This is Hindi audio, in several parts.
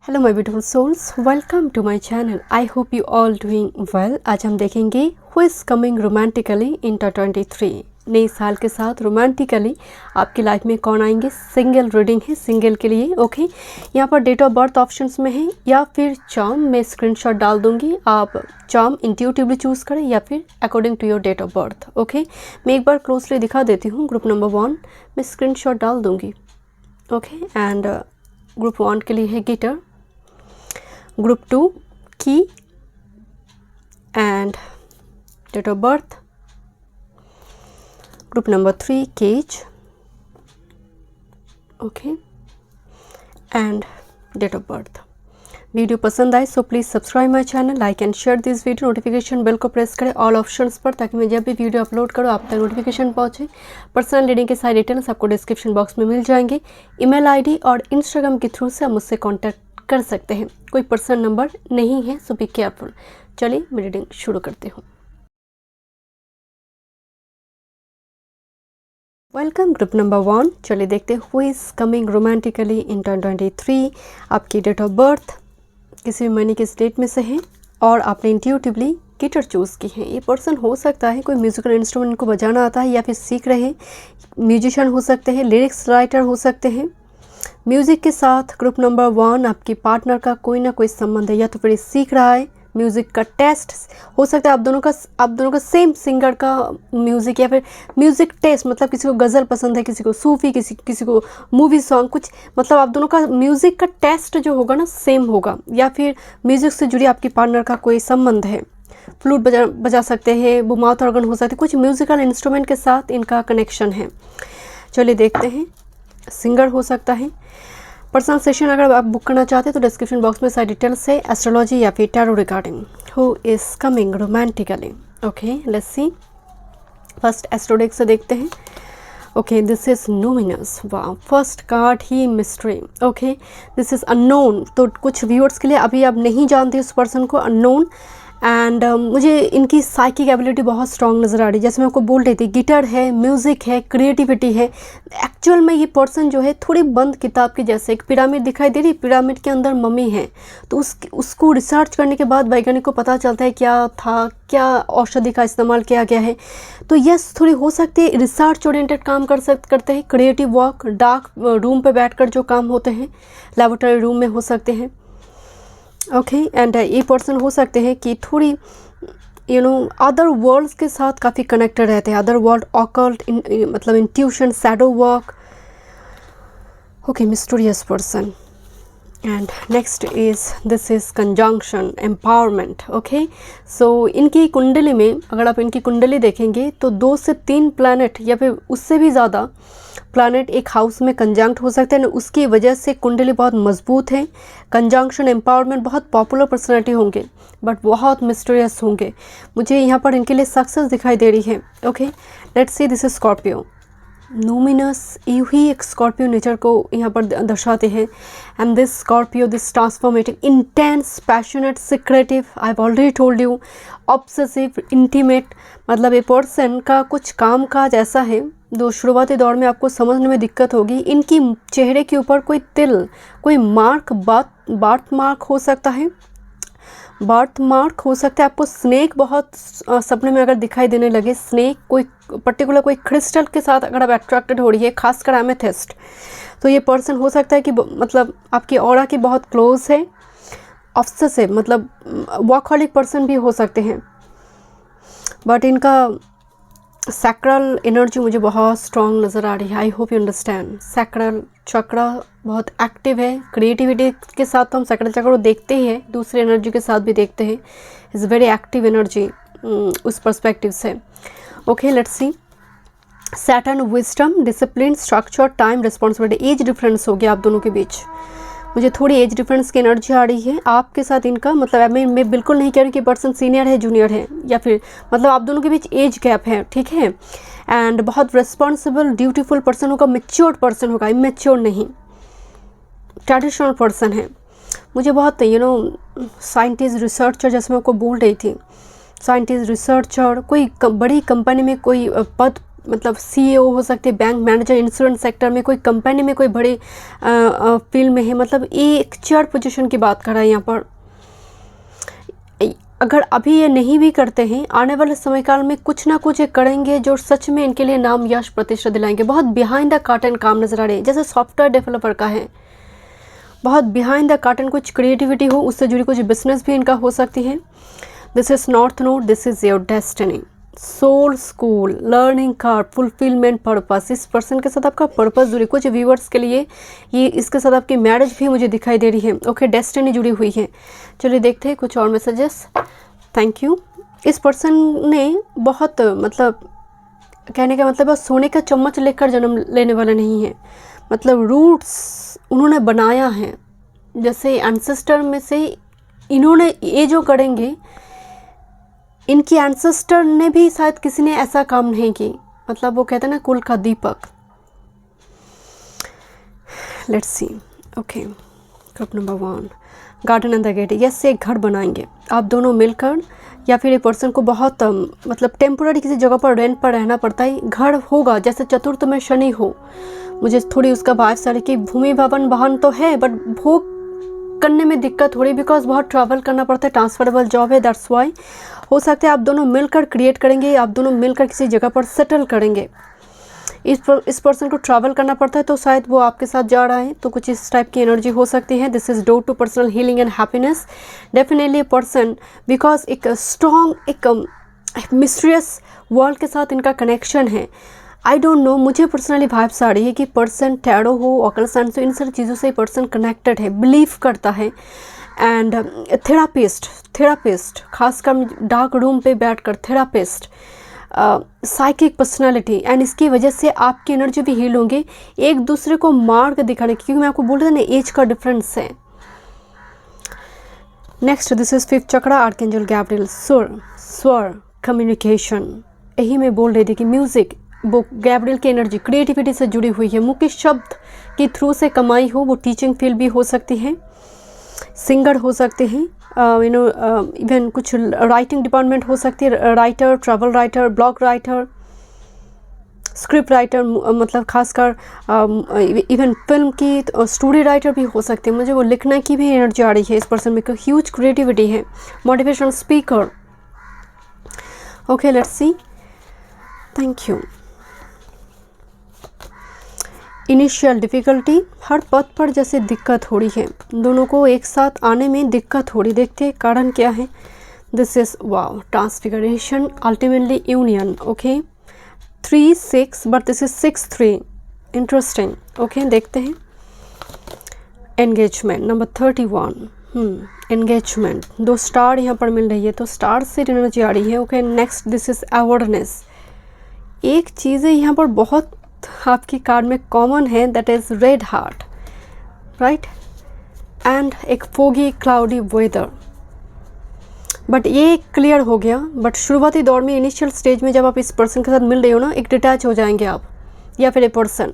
Hello my beautiful souls, welcome to my channel. I hope you all doing well. आज हम देखेंगे who is coming romantically in 2023। नए साल के साथ रोमांटिकली आपकी लाइफ में कौन आएंगे। सिंगल रीडिंग है, सिंगल के लिए। ओके, यहाँ पर डेट ऑफ बर्थ ऑप्शंस में है या फिर चार्म। मैं स्क्रीनशॉट डाल दूँगी, आप चार्म इंट्यूटिवली चूज़ करें या फिर according to your date of birth. Okay, मैं एक बार क्लोजली दिखा देती हूँ। ग्रुप नंबर 1 मैं स्क्रीनशॉट डाल दूँगी। ओके, एंड ग्रुप 1 के लिए है गिटर, ग्रुप 2 की and date of birth, group number 3 केज, okay, and date of birth. Video पसंद आए so please subscribe my channel, like and share this video. Notification bell को प्रेस करें ऑल ऑप्शंस पर, ताकि मैं जब भी वीडियो अपलोड करूँ आप तक नोटिफिकेशन पहुँचे। पर्सनल रीडिंग के सारे डिटेल्स आपको डिस्क्रिप्शन बॉक्स में मिल जाएंगे। ईमेल आईडी और इंस्टाग्राम के थ्रू से आप मुझसे कॉन्टैक्ट कर सकते हैं। कोई पर्सनल नंबर नहीं है, सो बी केयरफुल। चलिए मैं रीडिंग शुरू करती हूँ। Welcome group number 1। चलिए देखते हैं who is coming romantically in 2023। आपकी डेट ऑफ बर्थ किसी भी महीने के डेट में से है और आपने इंट्यूटिवली गिटार चूज़ की है। ये पर्सन हो सकता है कोई म्यूजिकल इंस्ट्रूमेंट को बजाना आता है या फिर सीख रहे हैं। म्यूजिशियन हो सकते हैं, लिरिक्स राइटर हो सकते हैं। म्यूज़िक के साथ ग्रुप नंबर 1 आपकी पार्टनर का कोई ना कोई संबंध है, या तो फिर सीख रहा है। म्यूज़िक का टेस्ट हो सकता है आप दोनों का सेम सिंगर का म्यूज़िक, या फिर म्यूज़िक टेस्ट मतलब किसी को गज़ल पसंद है, किसी को सूफ़ी, किसी को मूवी सॉन्ग, कुछ मतलब आप दोनों का म्यूज़िक का टेस्ट जो होगा ना सेम होगा। या फिर म्यूज़िक से जुड़ी आपकी पार्टनर का कोई संबंध है। फ्लूट बजा सकते हैं, वो माउथ ऑर्गन हो सकते हैं, कुछ म्यूज़िकल इंस्ट्रूमेंट के साथ इनका कनेक्शन है। चलिए देखते हैं। सिंगर हो सकता है। पर्सनल सेशन अगर आप बुक करना चाहते हैं तो डिस्क्रिप्शन बॉक्स में सारी डिटेल्स है, एस्ट्रोलॉजी या फिर tarot regarding. Who is coming romantically. Okay, let's see. First astrodeck से देखते हैं। Okay, this is numinous. वाह, फर्स्ट कार्ड ही mystery. Okay, this is unknown. तो कुछ व्यूअर्स के लिए अभी आप नहीं जानते उस पर्सन को, अननोन। एंड मुझे इनकी साइकिक एबिलिटी बहुत स्ट्रॉन्ग नज़र आ रही है। जैसे मैं आपको बोल रही थी, गिटार है, म्यूज़िक है, क्रिएटिविटी है। एक्चुअल में ये पर्सन जो है थोड़ी बंद किताब की जैसे, एक पिरामिड दिखाई दे रही, पिरामिड के अंदर मम्मी है। तो उसको रिसर्च करने के बाद वैज्ञानिक को पता चलता है क्या था, क्या औषधि का इस्तेमाल किया गया है। तो यस, थोड़ी हो सकती है रिसर्च ओरिएंटेड काम करते हैं। क्रिएटिव वर्क, डार्क रूम पर बैठ जो काम होते हैं, लेबोरेटरी रूम में हो सकते हैं। ओके, एंड ये पर्सन हो सकते हैं कि थोड़ी अदर वर्ल्ड्स के साथ काफ़ी कनेक्टेड रहते हैं। अदर वर्ल्ड, ऑकल्ट, मतलब intuition, shadow work. Okay, mysterious person. And next is this is conjunction, empowerment. Okay, so इनकी कुंडली में अगर आप इनकी कुंडली देखेंगे तो 2 से 3 प्लैनेट या फिर उससे भी ज़्यादा प्लैनेट एक हाउस में कंजंक्ट हो सकते हैं। उसकी वजह से कुंडली बहुत मजबूत है। कंजंक्शन, एम्पावरमेंट, बहुत पॉपुलर पर्सनैलिटी होंगे बट बहुत मिस्टीरियस होंगे। मुझे यहाँ पर इनके लिए सक्सेस दिखाई दे रही है। Okay, let's see. This is Scorpio. Numinous यूँ ही एक स्कॉर्पियो नेचर को यहाँ पर दर्शाते हैं। And this Scorpio, this transformative, intense, passionate, secretive, I have already told you, obsessive, intimate. मतलब ये पर्सन का कुछ काम काज ऐसा है जो शुरुआती दौर में आपको समझने में दिक्कत होगी। इनकी चेहरे के ऊपर कोई तिल, कोई मार्क, बर्थ मार्क हो सकता है। बर्थ मार्क हो सकता है। आपको स्नेक बहुत सपने में अगर दिखाई देने लगे, स्नेक, कोई पर्टिकुलर कोई क्रिस्टल के साथ अगर आप अट्रैक्टेड हो रही है, खासकर एमेथिस्ट, तो ये पर्सन हो सकता है कि मतलब आपकी ऑरा की बहुत क्लोज है। ऑब्सेसिव मतलब वर्कहॉलिक पर्सन भी हो सकते हैं। बट इनका सैक्रल एनर्जी मुझे बहुत स्ट्रॉन्ग नज़र आ रही है। आई होप यू अंडरस्टैंड। सैक्रल चक्र बहुत एक्टिव है। क्रिएटिविटी के साथ तो हम सैक्रल चक्र को देखते ही हैं, दूसरी एनर्जी के साथ भी देखते हैं। इज़ वेरी एक्टिव एनर्जी उस पर्सपेक्टिव से। Okay, let's C. Saturn, wisdom, discipline, structure, time, responsibility. Age difference हो गया आप दोनों के बीच। मुझे थोड़ी एज डिफरेंस की एनर्जी आ रही है आपके साथ इनका। मतलब मैं बिल्कुल नहीं कह रही कि पर्सन सीनियर है, जूनियर है, या फिर मतलब आप दोनों के बीच एज गैप है, ठीक है। एंड बहुत रिस्पॉन्सिबल, ड्यूटीफुल पर्सन होगा, मैच्योर्ड पर्सन होगा, इमैच्योर नहीं, ट्रेडिशनल पर्सन है। मुझे बहुत साइंटिस्ट, रिसर्चर, जैसे मैं आपको बोल रही थी, साइंटिस्ट, रिसर्चर, कोई बड़ी कंपनी में कोई पद मतलब CEO हो सकते हैं, बैंक मैनेजर, इंश्योरेंस सेक्टर में, कोई कंपनी में, कोई बड़े फील्ड में है। मतलब एक चेयर पोजीशन की बात कर रहा है यहाँ पर। अगर अभी ये नहीं भी करते हैं, आने वाले समय काल में कुछ ना कुछ ये करेंगे जो सच में इनके लिए नाम यश प्रतिष्ठा दिलाएंगे। बहुत बिहाइंड द कर्टन काम नजर आ रहे हैं, जैसे सॉफ्टवेयर डेवलपर का है, बहुत बिहाइंड द कर्टन कुछ क्रिएटिविटी हो, उससे जुड़ी कुछ बिजनेस भी इनका हो सकती है। This is north node, this is your destiny, soul school, learning card, fulfilment, purpose. इस पर्सन के साथ आपका पर्पस जुड़ी, कुछ व्यूअर्स के लिए ये इसके साथ आपकी मैरिज भी मुझे दिखाई दे रही है। ओके, डेस्टिनी जुड़ी हुई है। चलिए देखते हैं कुछ और मैसेजेस। Thank you. इस पर्सन ने बहुत मतलब कहने का मतलब सोने का चम्मच लेकर जन्म लेने वाला नहीं है, मतलब रूट्स उन्होंने बनाया है। जैसे एंसेस्टर में से इन्होंने ये जो करेंगे, इनकी एंसेस्टर ने भी शायद किसी ने ऐसा काम नहीं की। मतलब वो कहते हैं ना, कुल का दीपक। Let's see. Okay, group number 1, garden and the gate. Yes, एक घर बनाएंगे आप दोनों मिलकर, या फिर ये पर्सन को बहुत मतलब टेम्पोररी किसी जगह पर रेंट पर रहना पड़ता है। घर होगा, जैसे चतुर्थ में शनि हो। मुझे थोड़ी उसका वाइफ आ रही कि भूमि भवन वाहन तो है, बट भोग करने में दिक्कत हो रही, बिकॉज बहुत ट्रैवल करना पड़ता है, ट्रांसफरेबल जॉब है, दैट्स वाई। हो सकता है आप दोनों मिलकर क्रिएट करेंगे, आप दोनों मिलकर किसी जगह पर सेटल करेंगे। इस पर्सन को ट्रैवल करना पड़ता है, तो शायद वो आपके साथ जा रहा है, तो कुछ इस टाइप की एनर्जी हो सकती है। This is door to personal healing and happiness. Definitely person, because एक स्ट्रॉन्ग, एक मिस्टीरियस वर्ल्ड के साथ इनका कनेक्शन है। आई डोंट नो, मुझे पर्सनली वाइब्स आ रही है कि पर्सन टैरो हो, ऑकल्ट साइंस हो, इन सारी चीज़ों से पर्सन कनेक्टेड है, बिलीव करता है। एंड थेरापिस्ट, खासकर डार्क रूम पे बैठकर थेरापिस्ट, साइकिक पर्सनालिटी, एंड इसकी वजह से आपकी एनर्जी भी हील होंगे। एक दूसरे को मार्ग दिखाने, क्योंकि मैं आपको बोल रहा था ना, एज का डिफरेंस है। Next, this is 5th chakra, archangel Gabriel, स्वर, कम्युनिकेशन। यही मैं बोल रही थी कि म्यूजिक, वो गैब्रियल की एनर्जी क्रिएटिविटी से जुड़ी हुई है। मुख्य शब्द के थ्रू से कमाई हो, वो टीचिंग फील्ड भी हो सकती है, सिंगर हो सकते हैं, इवन कुछ राइटिंग डिपार्टमेंट हो सकती है, writer, travel writer, blog writer, script writer, मतलब खासकर इवन फिल्म की स्टोरी राइटर भी हो सकते हैं। मुझे वो लिखने की भी एनर्जी आ रही है इस पर्सन में, ह्यूज क्रिएटिविटी है। Motivational speaker. Okay, let's see. Thank you. Initial difficulty, हर पथ पर जैसे दिक्कत हो रही है, दोनों को एक साथ आने में दिक्कत हो रही। देखते हैं कारण क्या है। This is wow, transfiguration, ultimately union. Okay, 3, 6, but this is 6, 3, interesting. Okay, देखते हैं। एंगेजमेंट नंबर 31, एंगेजमेंट, 2 स्टार यहाँ पर मिल रही है, तो स्टार से एनर्जी आ रही है। Okay, next, this is awareness. एक चीज़ यहाँ पर बहुत आपकी कार्ड में कॉमन है, that is red heart, right, and एक फोगी क्लाउडी वेदर। बट ये क्लियर हो गया। बट शुरुआती दौर में, इनिशियल स्टेज में, जब आप इस पर्सन के साथ मिल रहे हो ना, एक डिटैच हो जाएंगे आप, या फिर ये पर्सन,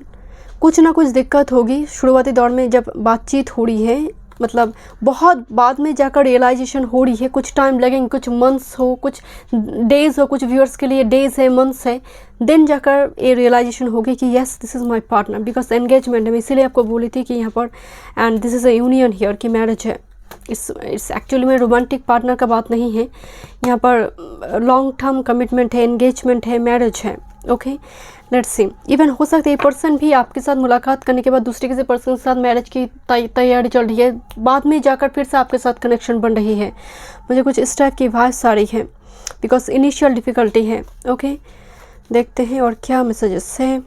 कुछ ना कुछ दिक्कत होगी शुरुआती दौर में जब बातचीत हो रही है। मतलब बहुत बाद में जाकर रियलाइजेशन हो रही है, कुछ टाइम लगेंगे, कुछ मंथ्स हो, कुछ डेज़ हो, कुछ व्यूअर्स के लिए डेज़ है, मंथ्स है, देन जाकर ये रियलाइजेशन होगी कि yes, this is my partner, because engagement है। इसीलिए आपको बोली थी कि यहाँ पर, and this is a union here, की मैरिज है। इस एक्चुअली में रोमांटिक पार्टनर का बात नहीं है यहाँ पर, लॉन्ग टर्म कमिटमेंट है, एंगेजमेंट है, मैरिज है। Okay, let's C. इवन हो सकता है ये पर्सन भी आपके साथ मुलाकात करने के बाद दूसरे किसी पर्सन के साथ मैरिज की तैयारी चल रही है, बाद में जाकर फिर से आपके साथ कनेक्शन बन रही है। मुझे कुछ इस टाइप की वाइब्स आ रही है, बिकॉज इनिशियल डिफ़िकल्टी है। ओके, देखते हैं और क्या मैसेजेस है।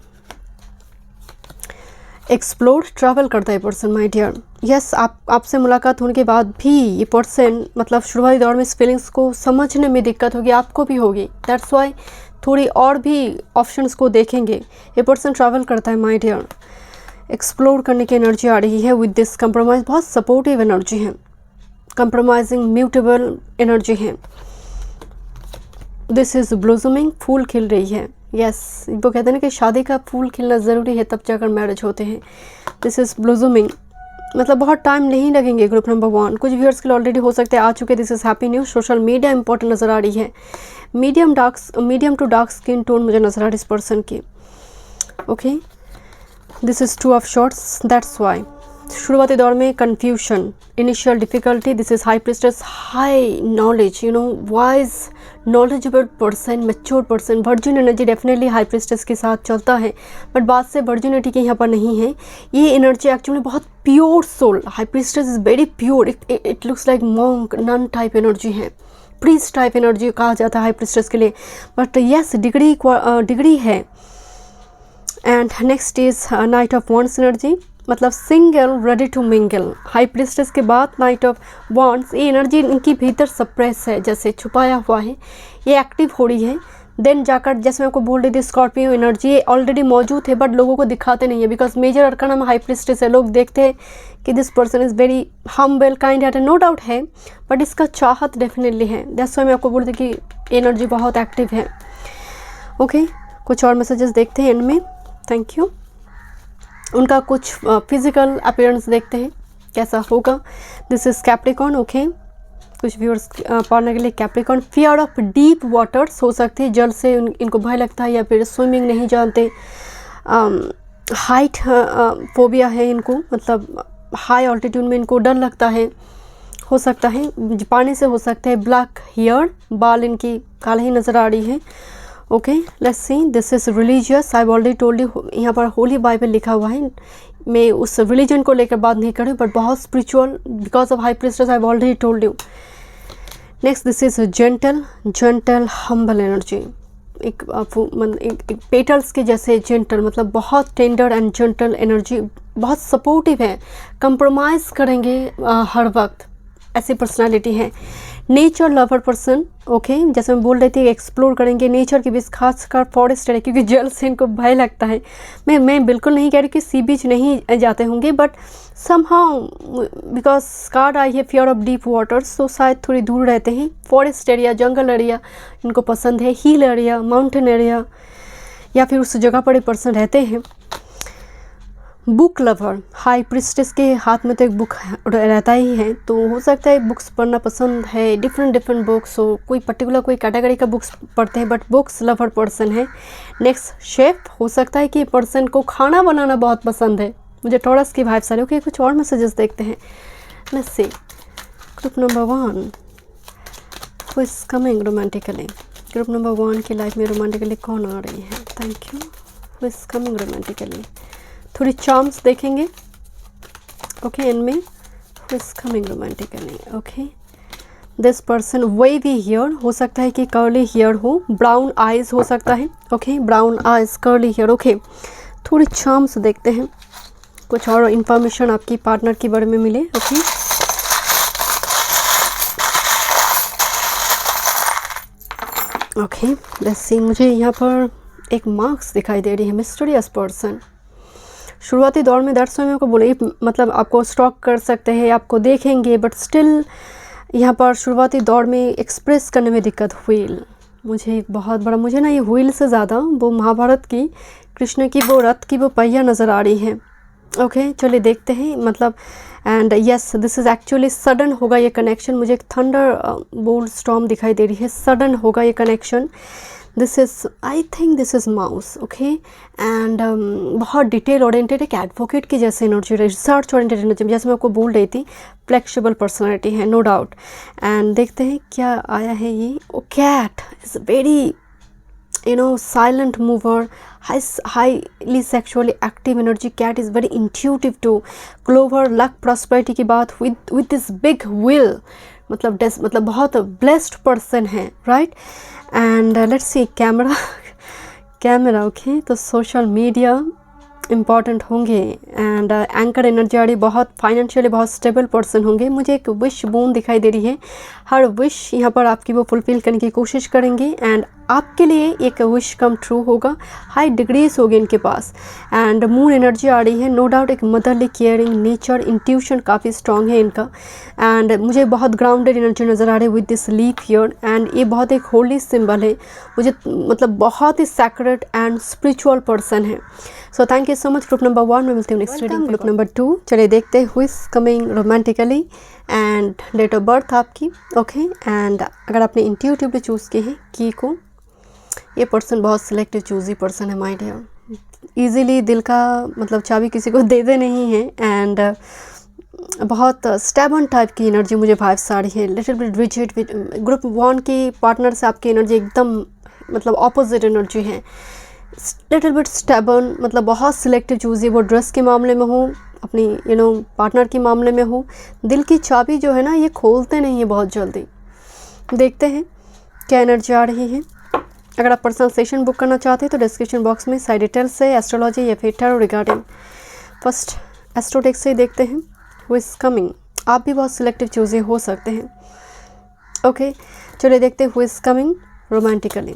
एक्सप्लोर, ट्रैवल करता है पर्सन, माय डियर। यस, आपसे मुलाकात होने के बाद भी ये पर्सन, मतलब शुरुआती दौर में इस फीलिंग्स को समझने में दिक्कत होगी, आपको भी होगी, दैट्स वाई थोड़ी और भी ऑप्शंस को देखेंगे। ये पर्सन ट्रैवल करता है, माय डियर। एक्सप्लोर करने की एनर्जी आ रही है विद दिस कंप्रोमाइज़, बहुत सपोर्टिव एनर्जी है, कंप्रोमाइजिंग, म्यूटेबल एनर्जी है। दिस इज़ ब्लूसमिंग, फूल खिल रही है। यस, वो कहते हैं ना कि शादी का फूल खिलना ज़रूरी है, तब जाकर मैरिज होते हैं। दिस इज़ ब्लूसमिंग, मतलब बहुत टाइम नहीं लगेंगे। ग्रुप नंबर 1, कुछ व्यूअर्स के लिए ऑलरेडी हो सकते हैं आ चुके। This is happy news. Social media important नज़र आ रही है। Medium to dark skin tone मुझे नजर आ रहा है इस पर्सन की। Okay, this is 2 of swords, that's why. शुरुआती दौर में confusion, initial difficulty, this is high priestess, high knowledge, wise knowledgeable person, mature person. Virgin energy definitely high priestess के साथ चलता है, बट बात से वर्जिनिटी के यहाँ पर नहीं है। ये एनर्जी एक्चुअली बहुत pure soul, high priestess is very pure, it looks like monk, nun type energy है, प्रीस्ट टाइप एनर्जी कहा जाता है हाई प्रिस्टेस के लिए, बट यस डिग्री है। And next is knight of wands energy, मतलब single ready to mingle. High priestess के बाद नाइट ऑफ वॉन्ड्स, ये एनर्जी इनकी भीतर सप्रेस है, जैसे छुपाया हुआ है, ये एक्टिव हो रही है। देन जाकर जैसे मैं आपको बोल रही थी स्कॉर्पियो एनर्जी, ये ऑलरेडी मौजूद है बट लोगों को दिखाते नहीं है, बिकॉज मेजर अरकाना में हाई प्रिस्टेस है। लोग देखते हैं कि this person is very humble kind hearted, no doubt है, बट इसका चाहत डेफिनेटली है। दैट्स व्हाई मैं आपको बोल रही थी कि एनर्जी बहुत एक्टिव है। ओके, कुछ और मैसेजेस देखते हैं इनमें। Thank you. उनका कुछ फिजिकल अपीयरेंस देखते हैं कैसा होगा। This is Capricorn. ओके, कुछ व्यूअर्स पढ़ने के लिए Capricorn, fear of deep waters हो सकते हैं, जल से इनको भय लगता है या फिर स्विमिंग नहीं जानते। हाइट फोबिया है इनको, मतलब हाई ऑल्टीट्यूड में इनको डर लगता है, हो सकता है पानी से हो सकता है। ब्लैक हेयर, बाल इनकी काले ही नज़र आ रही है। Okay, let's see, this is religious, I already told you, यहाँ पर होली बाइबल लिखा हुआ है। मैं उस रिलीजन को लेकर बात नहीं करूँ, बट बहुत spiritual, because of high priestess, I already told you. Next, this is gentle humble energy, एक पेटल्स के जैसे जेंटल, मतलब बहुत टेंडर एंड जेंटल एनर्जी, बहुत सपोर्टिव है, कंप्रोमाइज़ करेंगे हर वक्त, ऐसी पर्सनालिटी है। Nature lover person. ओके, जैसे मैं बोल रही थी एक्सप्लोर करेंगे नेचर के बीच, खासकर फॉरेस्ट एरिया, क्योंकि जल से इनको भय लगता है। मैं बिल्कुल नहीं कह रही कि सी बीच नहीं जाते होंगे, बट समहाउ बिकॉज कार्ड आई है फियर ऑफ डीप वाटर्स, तो शायद थोड़ी दूर रहते हैं। फॉरेस्ट एरिया, जंगल एरिया इनको पसंद है, हिल एरिया, माउंटेन एरिया, या फिर उस जगह पर पर्सन रहते हैं। बुक लवर, हाई प्रिस्टेस के हाथ में तो एक बुक रहता ही है, तो हो सकता है बुक्स पढ़ना पसंद है, डिफरेंट बुक्स हो, कोई पर्टिकुलर कोई कैटेगरी का बुक्स पढ़ते हैं, बट बुक्स लवर पर्सन है। नेक्स्ट, शेफ, हो सकता है कि पर्सन को खाना बनाना बहुत पसंद है। मुझे टॉरस की वाइब्स आ रही है। ओके, कुछ और मैसेजेस देखते हैं। Let's see, group number 1, who is coming romantically. Group number 1 की लाइफ में रोमांटिकली कौन आ रही है? Thank you. Who is coming romantically, थोड़ी चार्म्स देखेंगे। ओके, इनमें who is coming romantically. Okay, this person wavy hair, हो सकता है कि कर्ली हेयर हो, ब्राउन आइज हो सकता है। Okay, brown eyes, curly hair. Okay, थोड़ी चार्म्स देखते हैं, कुछ और इंफॉर्मेशन आपकी पार्टनर के बारे में मिले। ओके, ओके, लेट्स सी, मुझे यहाँ पर एक मार्क्स दिखाई दे रही है, मिस्टीरियस पर्सन। शुरुआती दौर में दैट्स व्हाई मैं आपको बोले, मतलब आपको स्टॉक कर सकते हैं, आपको देखेंगे, बट स्टिल यहाँ पर शुरुआती दौर में एक्सप्रेस करने में दिक्कत हुई। मुझे बहुत बड़ा, मुझे ना ये व्हील से ज़्यादा वो महाभारत की कृष्ण की वो रथ की वो पहिया नज़र आ रही है। ओके, चलिए देखते हैं, मतलब and yes, this is actually sudden होगा ये कनेक्शन। मुझे एक थंडर बोल्ट स्टॉर्म दिखाई दे रही है, सडन होगा ये connection. This is, I think this is mouse. Okay, and बहुत डिटेल ओरिएंटेड, एक एडवोकेट की जैसे एनर्जी, रिसर्च ओरिएंटेड एनर्जी, जैसे मैं आपको बोल रही थी, फ्लेक्सिबल पर्सनालिटी है, नो डाउट। एंड देखते हैं क्या आया है ये। Oh, cat is very silent mover, highly sexually active energy. Cat is very intuitive too. Clover, luck, prosperity की बात with this big will, मतलब बहुत blessed person है, right? And let's see, camera. Okay, तो सोशल मीडिया इम्पॉर्टेंट होंगे। एंड एंकर एनर्जी आ रही, बहुत फाइनेंशियली बहुत स्टेबल पर्सन होंगे। मुझे एक विश बून दिखाई दे रही है, हर विश यहाँ पर आपकी वो फुलफिल करने की कोशिश करेंगे, एंड आपके लिए एक विश कम ट्रू होगा। हाई डिग्रीज होगी इनके पास। एंड मून एनर्जी आ रही है, नो डाउट एक मदरली केयरिंग नेचर, इंट्यूशन काफ़ी स्ट्रॉन्ग है इनका। एंड मुझे बहुत ग्राउंडेड एनर्जी नज़र आ रही है with this leaf year, and ये बहुत एक होली सिंबल है मुझे, मतलब बहुत ही सैक्रेड एंड स्पिरिचुअल पर्सन है। So thank you so much. Group number 1 में मिलते हैं नेक्स्ट रीडिंग। ग्रुप नंबर 2, चलिए देखते हैं who is coming romantically. And date of birth आपकी, ओके। एंड अगर आपने इंट्यूटिवली चूज़ की है की को, ये पर्सन बहुत सिलेक्टिव चूज़ी पर्सन है माय डियर, ईजीली दिल का मतलब चाबी किसी को दे दे नहीं है। एंड बहुत स्टेबन टाइप की एनर्जी मुझे वाइब्स आ रही है, लिटिल बिट रिजिड। ग्रुप 1 की पार्टनर से आपकी एनर्जी एकदम मतलब ऑपोजिट एनर्जी है, लिटिल बिट स्टेबन, मतलब बहुत सिलेक्टिव चूज़ी। वो ड्रेस के मामले में हो, अपनी पार्टनर के मामले में हो, दिल की चाबी जो है ना ये खोलते नहीं है बहुत जल्दी। देखते हैं क्या एनर्जी आ रही है। अगर आप पर्सनल सेशन बुक करना चाहते हैं तो डिस्क्रिप्शन बॉक्स में साइड डिटेल्स से एस्ट्रोलॉजी या फिर टैरो रिगार्डिंग फर्स्ट एस्ट्रोडेक से ही देखते हैं हु इज़ कमिंग। आप भी बहुत सिलेक्टिव चूज़ी हो सकते हैं, ओके। चलिए देखते हैं who is coming romantically.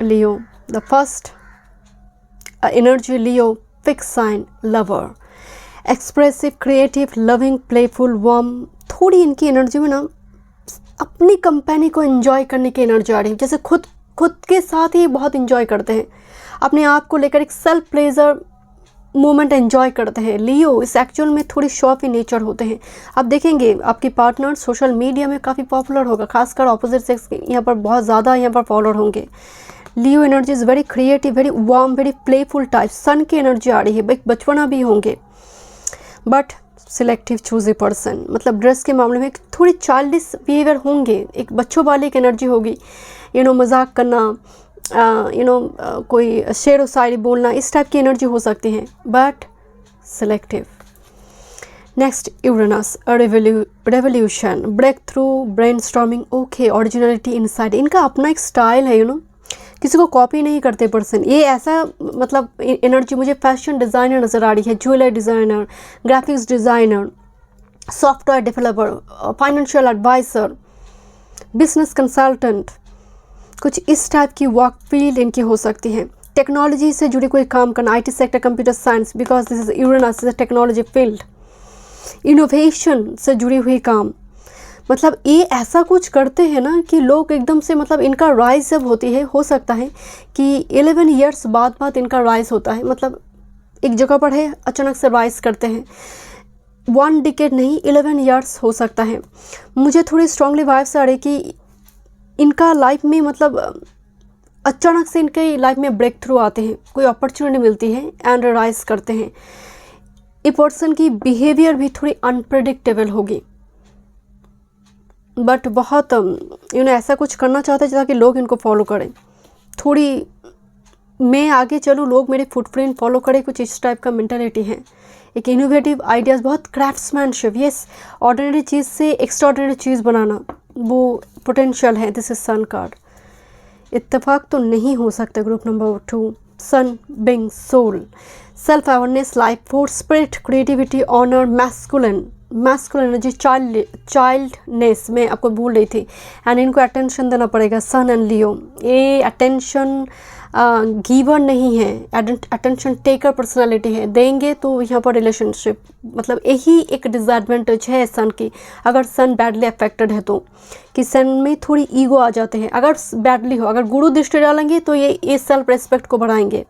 Leo, the first energy Leo, fix sign, lover, expressive, creative, loving, playful, warm. थोड़ी इनकी एनर्जी में ना अपनी कंपनी को एंजॉय करने की एनर्जी आ रही है, जैसे खुद के साथ ही बहुत एंजॉय करते हैं, अपने आप को लेकर एक सेल्फ प्लेजर मोमेंट एंजॉय करते हैं। लियो इस एक्चुअल में थोड़ी शॉफी नेचर होते हैं। आप देखेंगे आपकी पार्टनर सोशल मीडिया में काफ़ी पॉपुलर होगा, खासकर ऑपोजिट सेक्स के यहाँ पर बहुत ज़्यादा यहाँ पर फॉलोअर होंगे। Leo energy is very creative, very warm, very playful type. Sun की एनर्जी आ रही है, एक बचपना भी होंगे, बट सिलेक्टिव चूज़ी पर्सन। मतलब ड्रेस के मामले में थोड़ी चाइल्डिश बिहेवियर होंगे, एक बच्चों वाली एक एनर्जी होगी, मजाक करना, कोई शेर व शायरी बोलना, इस टाइप की एनर्जी हो सकती है, but selective. Next Uranus, revolution, breakthrough, brainstorming, okay, originality inside. इनका अपना एक स्टाइल है, किसी को कॉपी नहीं करते पर्सन। ये ऐसा मतलब एनर्जी मुझे फैशन डिज़ाइनर नज़र आ रही है, jewellery designer, graphics designer, software developer, financial adviser, business consultant, कुछ इस टाइप की वर्क फील्ड इनकी हो सकती है। टेक्नोलॉजी से जुड़ी कोई काम करना, IT sector, computer science, because this is Uranus is a technology field. Innovation से जुड़ी हुई काम, मतलब ये ऐसा कुछ करते हैं ना कि लोग एकदम से, मतलब इनका राइज जब होती है, हो सकता है कि 11 ईयर्स बाद इनका राइज होता है, मतलब एक जगह पर है अचानक से राइज करते हैं। 1 डिकेड नहीं, 11 ईयर्स हो सकता है। मुझे थोड़ी स्ट्रांगली वाइब्स आ रही कि इनका लाइफ में मतलब अचानक से इनके लाइफ में ब्रेक थ्रू आते हैं, कोई अपॉर्चुनिटी मिलती है एंड राइज करते हैं। ये पर्सन की बिहेवियर भी थोड़ी अनप्रेडिक्टेबल होगी, बट बहुत ऐसा कुछ करना चाहते हैं ताकि लोग इनको फॉलो करें। थोड़ी मैं आगे चलूँ, लोग मेरे फुटप्रिंट फॉलो करें, कुछ इस टाइप का मेंटालिटी है। एक इनोवेटिव आइडियाज़, बहुत क्राफ्ट्समैनशिप, यस, ऑर्डिनरी चीज़ से एक्स्ट्राऑर्डिनरी चीज़ बनाना, वो पोटेंशियल है। This is sun card. इत्तेफाक तो नहीं हो सकता। Group number 2, sun being soul, self awareness, life force, spirit, creativity, honour, masculine energy, childness में आपको भूल रही थी, एंड इनको अटेंशन देना पड़ेगा। सन एंड लियो, ये अटेंशन गिवर नहीं है, अटेंशन टेकर पर्सनालिटी है, देंगे तो यहाँ पर रिलेशनशिप, मतलब यही एक डिसएडवांटेज है सन की। अगर सन बैडली अफेक्टेड है तो कि सन में थोड़ी ईगो आ जाते हैं, अगर बैडली हो, अगर गुरु दृष्टि डालेंगे तो ये सेल्फ रेस्पेक्ट को बढ़ाएंगे,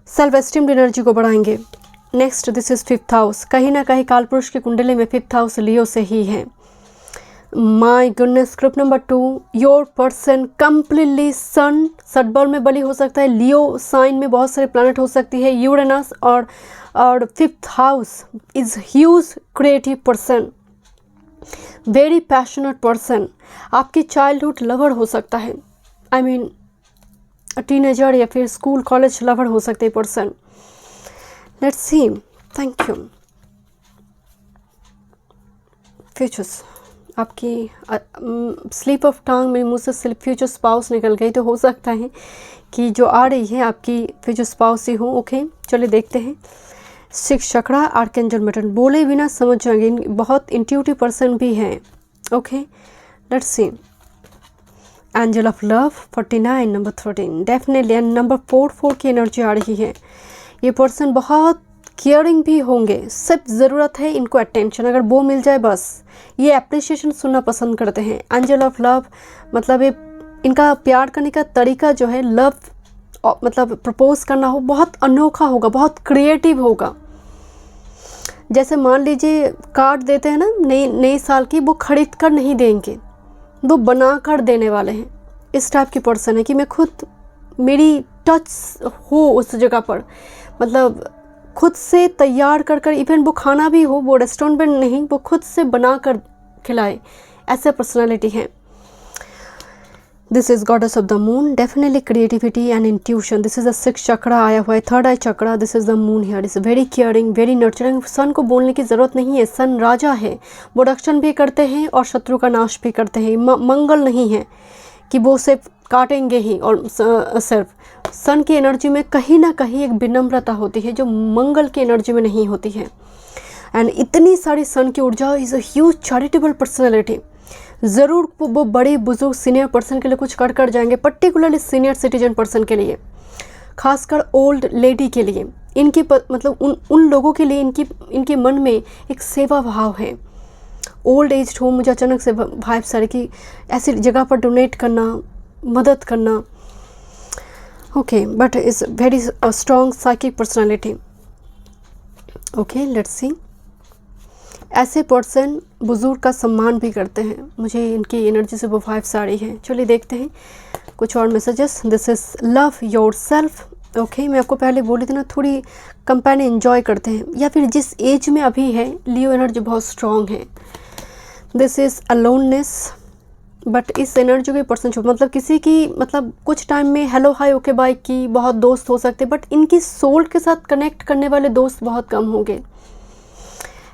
सेल्फ एस्टीम्ड एनर्जी को बढ़ाएंगे। Next, this is 5th house. कहीं ना कहीं कालपुरुष की कुंडली में 5th हाउस लियो से ही है। My goodness. Group number 2, your person completely sun सटबॉल में बली हो सकता है, लियो साइन में बहुत सारे प्लैनेट हो सकती है, यूरेनस और 5th house is huge creative person, very passionate person. आपकी चाइल्डहुड लवर हो सकता है, आई मीन टीनेजर या फिर स्कूल कॉलेज लवर हो सकते हैं person. Let's see, thank you. Futures, आपकी स्लिप ऑफ टंग में मुँह से फ्यूचर स्पाउस निकल गई, तो हो सकता है कि जो आ रही है आपकी फ्यूचर स्पाउस ही हो, ओके। चलिए देखते हैं। 6 चक्रा, आर्कएंजल मेटल, बोले बिना समझ जाएंगे, बहुत इंट्यूटिव पर्सन भी हैं, okay. Let's C, angel of love 49, number 13 definitely, and number 4 की एनर्जी आ रही है। ये पर्सन बहुत केयरिंग भी होंगे, सिर्फ ज़रूरत है इनको अटेंशन, अगर वो मिल जाए बस। ये अप्रिसिएशन सुनना पसंद करते हैं। एंजल ऑफ लव मतलब ये इनका प्यार करने का तरीका जो है, लव मतलब प्रपोज करना हो, बहुत अनोखा होगा, बहुत क्रिएटिव होगा। जैसे मान लीजिए कार्ड देते हैं ना नई साल की, वो खरीद कर नहीं देंगे, वो बना कर देने वाले हैं। इस टाइप की पर्सन है कि मैं खुद, मेरी टच हो उस जगह पर, मतलब खुद से तैयार कर कर, इवन वो खाना भी हो, वो रेस्टोरेंट में नहीं, वो खुद से बना कर खिलाए, ऐसे पर्सनालिटी है। This is goddess of the moon, definitely creativity and intuition. This is the 6th chakra आया हुआ है, 3rd eye chakra. This is the moon here, is very caring, very nurturing. Sun को बोलने की ज़रूरत नहीं है, सन राजा है, वो रक्षण भी करते हैं और शत्रु का नाश भी करते हैं। मंगल नहीं है कि वो सिर्फ काटेंगे ही, और सिर्फ सन की एनर्जी में कहीं ना कहीं एक विनम्रता होती है जो मंगल की एनर्जी में नहीं होती है। एंड इतनी सारी सन की ऊर्जा, is a huge charitable personality. ज़रूर वो बड़े बुजुर्ग सीनियर पर्सन के लिए कुछ कर जाएंगे, पर्टिकुलरली सीनियर सिटीजन पर्सन के लिए, खासकर ओल्ड लेडी के लिए, इनकी मतलब उन लोगों के लिए इनके मन में एक सेवा भाव है। ओल्ड एज होम, मुझे अचानक से भाई सारे की ऐसी जगह पर डोनेट करना, मदद करना। Okay, but is very strong psychic personality. Okay, let's सी। ऐसे पर्सन बुजुर्ग का सम्मान भी करते हैं, मुझे इनकी एनर्जी से वो वाइब्स आ रही है। चलिए देखते हैं कुछ और messages. This is love your self. Okay, मैं आपको पहले बोली थी ना, थोड़ी कंपेनी एंजॉय करते हैं, या फिर जिस एज में अभी है, लियो एनर्जी बहुत स्ट्रॉन्ग है। दिस इज़ अलोननेस, बट इस एनर्जी के पर्सन मतलब किसी की, मतलब कुछ टाइम में हेलो हाय ओके बाय की बहुत दोस्त हो सकते, बट इनकी सोल के साथ कनेक्ट करने वाले दोस्त बहुत कम होंगे।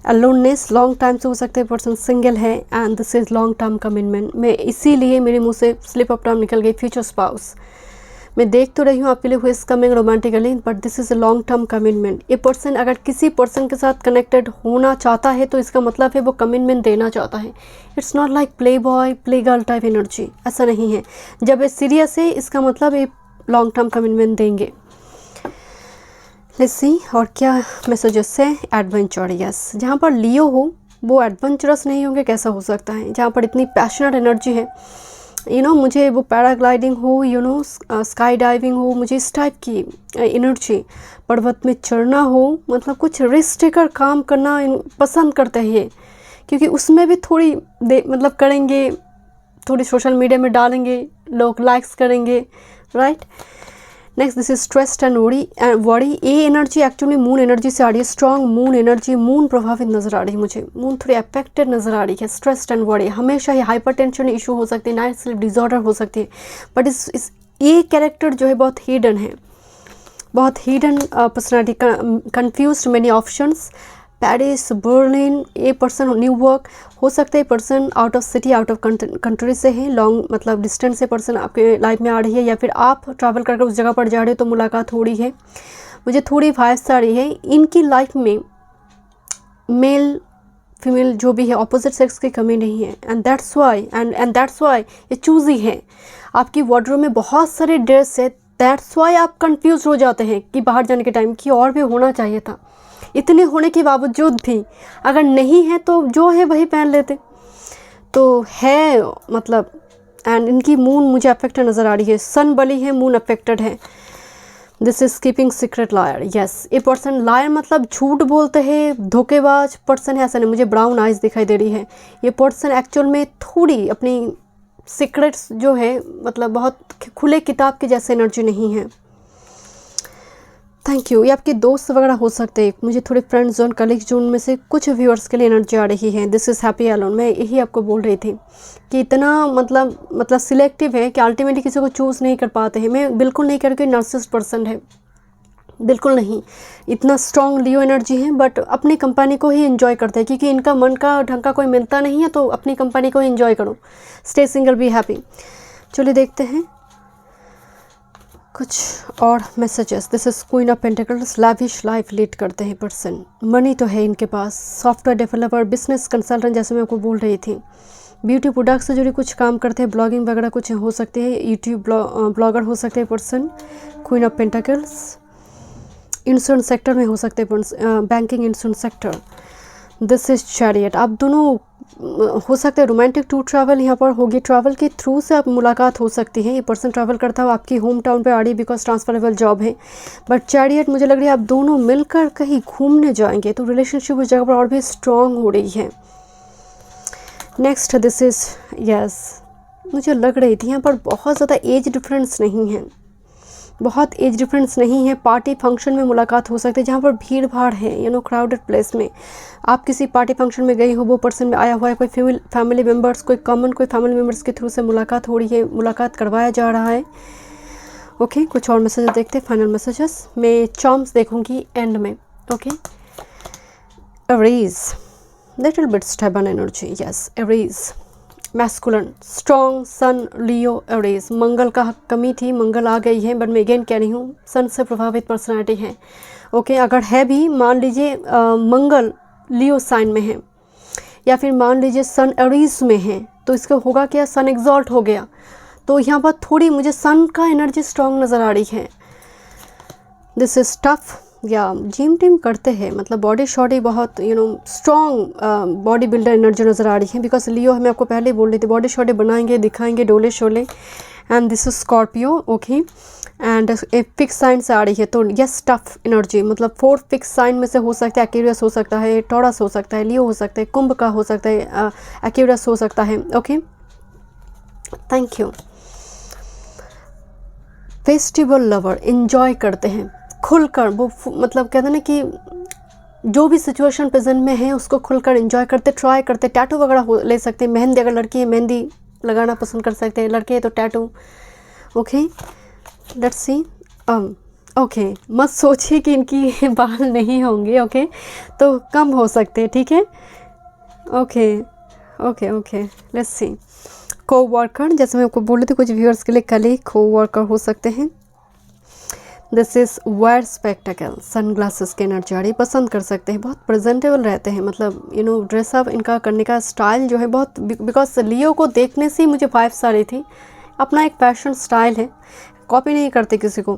अलोननेस, लॉन्ग टाइम से हो सकते हैं पर्सन सिंगल है, and this is long term commitment. मैं इसीलिए मेरे मुंह से स्लिप ऑफ टर्म निकल गई, फ्यूचर स्पाउस। मैं देख तो रही हूँ आपके लिए, who is coming romantically, but this is a long term commitment. ये पर्सन अगर किसी पर्सन के साथ कनेक्टेड होना चाहता है तो इसका मतलब है वो कमिटमेंट देना चाहता है। It's not like play boy play girl type energy, ऐसा नहीं है। जब ये सीरियस है, इसका मतलब ये लॉन्ग टर्म कमिटमेंट देंगे। लेट्स सी और क्या मैसेजेस है। एडवेंचरियस, जहाँ पर लियो हो वो एडवेंचरस नहीं होंगे, कैसा हो सकता है। जहाँ पर इतनी पैशनेट एनर्जी है, मुझे वो पैराग्लाइडिंग हो, स्काई डाइविंग हो, मुझे इस टाइप की एनर्जी, पर्वत में चढ़ना हो, मतलब कुछ रिस्क टेकर काम करना पसंद करते हैं ये, क्योंकि उसमें भी थोड़ी मतलब करेंगे, थोड़ी सोशल मीडिया में डालेंगे, लोग लाइक्स करेंगे, right. Next, this is stressed and worry. ये एनर्जी एक्चुअली मून एनर्जी से आ रही है, स्ट्रॉन्ग मून एनर्जी, मून प्रभावित नजर आ रही है मुझे, मून थोड़ी अफेक्टेड नजर आ रही है। स्ट्रेस्ड एंड वरी, हमेशा ये हाइपरटेंशन इशू हो सकती है, नाइट स्लीप डिसऑर्डर हो सकती है, बट ये कैरेक्टर जो है बहुत हिडन है, बहुत hidden personality, confused many options. Paris, Berlin, ये पर्सन न्यूयॉर्क हो सकते हैं, person out of city, out of country से है, लॉन्ग मतलब डिस्टेंस से पर्सन आपके लाइफ में आ रही है, या फिर आप ट्रैवल करके उस जगह पर जा रहे हो तो मुलाकात हो रही है। मुझे थोड़ी वाइब्स आ रही है इनकी लाइफ में, मेल फीमेल जो भी है, ऑपोजिट सेक्स की कमी नहीं है, एंड दैट्स वाई ये चूजी है। आपकी वार्डरोब में बहुत सारे ड्रेस है, दैट्स वाई आप कंफ्यूज हो जाते हैं कि बाहर जाने के टाइम कि और भी होना चाहिए था। इतने होने के बावजूद भी अगर नहीं है तो जो है वही पहन लेते, तो है मतलब। एंड इनकी मून मुझे अफेक्टेड नज़र आ रही है, सन बली है, मून अफेक्टेड है। This is keeping secret liar. Yes, ये पर्सन लायर मतलब झूठ बोलते हैं, धोखेबाज पर्सन है, ऐसा नहीं। मुझे ब्राउन आइज दिखाई दे रही है। ये पर्सन एक्चुअल में थोड़ी अपनी सीक्रेट्स जो है, मतलब बहुत खुले किताब के जैसे एनर्जी नहीं है। Thank you. ये आपके दोस्त वगैरह हो सकते हैं, मुझे थोड़े फ्रेंड जोन, कलीग जोन में से कुछ व्यूअर्स के लिए एनर्जी आ रही है। This is happy alone. मैं यही आपको बोल रही थी कि इतना मतलब सिलेक्टिव है कि अल्टीमेटली किसी को चूज़ नहीं कर पाते हैं। मैं बिल्कुल नहीं कह रही कि नर्सिस्ट पर्सन है, बिल्कुल नहीं। इतना स्ट्रॉन्ग लियो एनर्जी है, बट अपनी कंपनी को ही एंजॉय करते हैं, क्योंकि इनका मन का ढंग का कोई मिलता नहीं है, तो अपनी कंपनी को ही एंजॉय करो। Stay single, be happy. चलिए देखते हैं कुछ और messages. This is queen of pentacles. Lavish life lead करते हैं पर्सन, मनी तो है इनके पास। सॉफ्टवेयर डेवलपर, बिजनेस कंसल्टेंट, जैसे मैं आपको बोल रही थी। ब्यूटी प्रोडक्ट से जुड़े कुछ काम करते हैं, ब्लॉगिंग वगैरह कुछ हो सकते हैं, यूट्यूब ब्लॉगर हो सकते हैं person. Queen of pentacles. Insurance sector में हो सकते हैं, banking insurance sector. This is chariot. आप दोनों हो सकता है रोमांटिक टू ट्रैवल यहाँ पर होगी, ट्रैवल के थ्रू से आप मुलाकात हो सकती है। ये पर्सन ट्रैवल करता हो आपकी होम टाउन पे आ रही, बिकॉज ट्रांसफरेबल जॉब है। बट चैरियट मुझे लग रही है आप दोनों मिलकर कहीं घूमने जाएंगे, तो रिलेशनशिप उस जगह पर और भी स्ट्रॉन्ग हो रही है। नेक्स्ट दिस इज़ यस, मुझे लग रही थी यहाँ पर बहुत ज़्यादा एज डिफरेंस नहीं है, बहुत एज डिफरेंस नहीं है। पार्टी फंक्शन में मुलाकात हो सकती है जहाँ पर भीड़ भाड़ है, यू नो क्राउडेड प्लेस में। आप किसी पार्टी फंक्शन में गई हो, वो पर्सन में आया हुआ है, कोई फैमिली मेम्बर्स, कोई कॉमन कोई फैमिली मेम्बर्स के थ्रू से मुलाकात हो रही है, मुलाकात करवाया जा रहा है। ओके कुछ और मैसेजेस देखते हैं, फाइनल मैसेजेस। मैं चार्म्स देखूंगी एंड में। Okay Aries, little bit stubborn energy, yes Aries masculine, strong sun, Leo, Aries. मंगल का कमी थी, मंगल आ गई है, बट मैं अगेन कह रही हूँ सन से प्रभावित पर्सनैलिटी है। ओके अगर है भी, मान लीजिए मंगल लियो साइन में है, या फिर मान लीजिए सन एरीज में है, तो इसका होगा क्या, सन एग्जॉल्ट हो गया। तो यहाँ पर थोड़ी मुझे सन का एनर्जी स्ट्रॉन्ग नज़र आ रही है। दिस इज़ टफ, या जिम टिम करते हैं, मतलब बॉडी शॉडी बहुत you know strong body builder energy नज़र आ रही है। बिकॉज लियो मैं आपको पहले ही बोल रही थी, बॉडी शॉडी बनाएंगे, दिखाएंगे, डोले Sholay. And this is Scorpio. Okay and एक फिक्स साइन से आ रही है, तो यस टफ एनर्जी, मतलब 4 फिक्स साइन में से हो सकता है। एक्वेरियस हो सकता है, टॉरस हो सकता है, लियो हो सकता है, कुंभ का हो सकता है, एक्वेरियस हो सकता है। Okay thank you. Festival lover, enjoy करते हैं खुलकर, वो मतलब कहते हैं ना कि जो भी सिचुएशन प्रेजेंट में है उसको खुलकर एंजॉय करते, ट्राई करते। टैटू वगैरह ले सकते हैं, मेहंदी, अगर लड़की है मेहंदी लगाना पसंद कर सकते हैं, लड़के हैं तो tattoo. Okay let's see. Okay मत सोचिए कि इनकी बाल नहीं होंगे, ओके तो कम हो सकते हैं, ठीक है। ओके ओके ओके लेट्स सी। को वर्कर, जैसे मैं आपको बोल रही थी कुछ व्यूअर्स के लिए कलीग, को वर्कर हो सकते हैं। This is wear spectacle, sunglasses के एनर्जी आ रही, पसंद कर सकते हैं, बहुत प्रेजेंटेबल रहते हैं, मतलब यू नो ड्रेसअप इनका करने का स्टाइल जो है बहुत, बिकॉज लियो को देखने से ही मुझे वाइब्स आ रही थी। अपना एक फैशन स्टाइल है, कॉपी नहीं करते किसी को।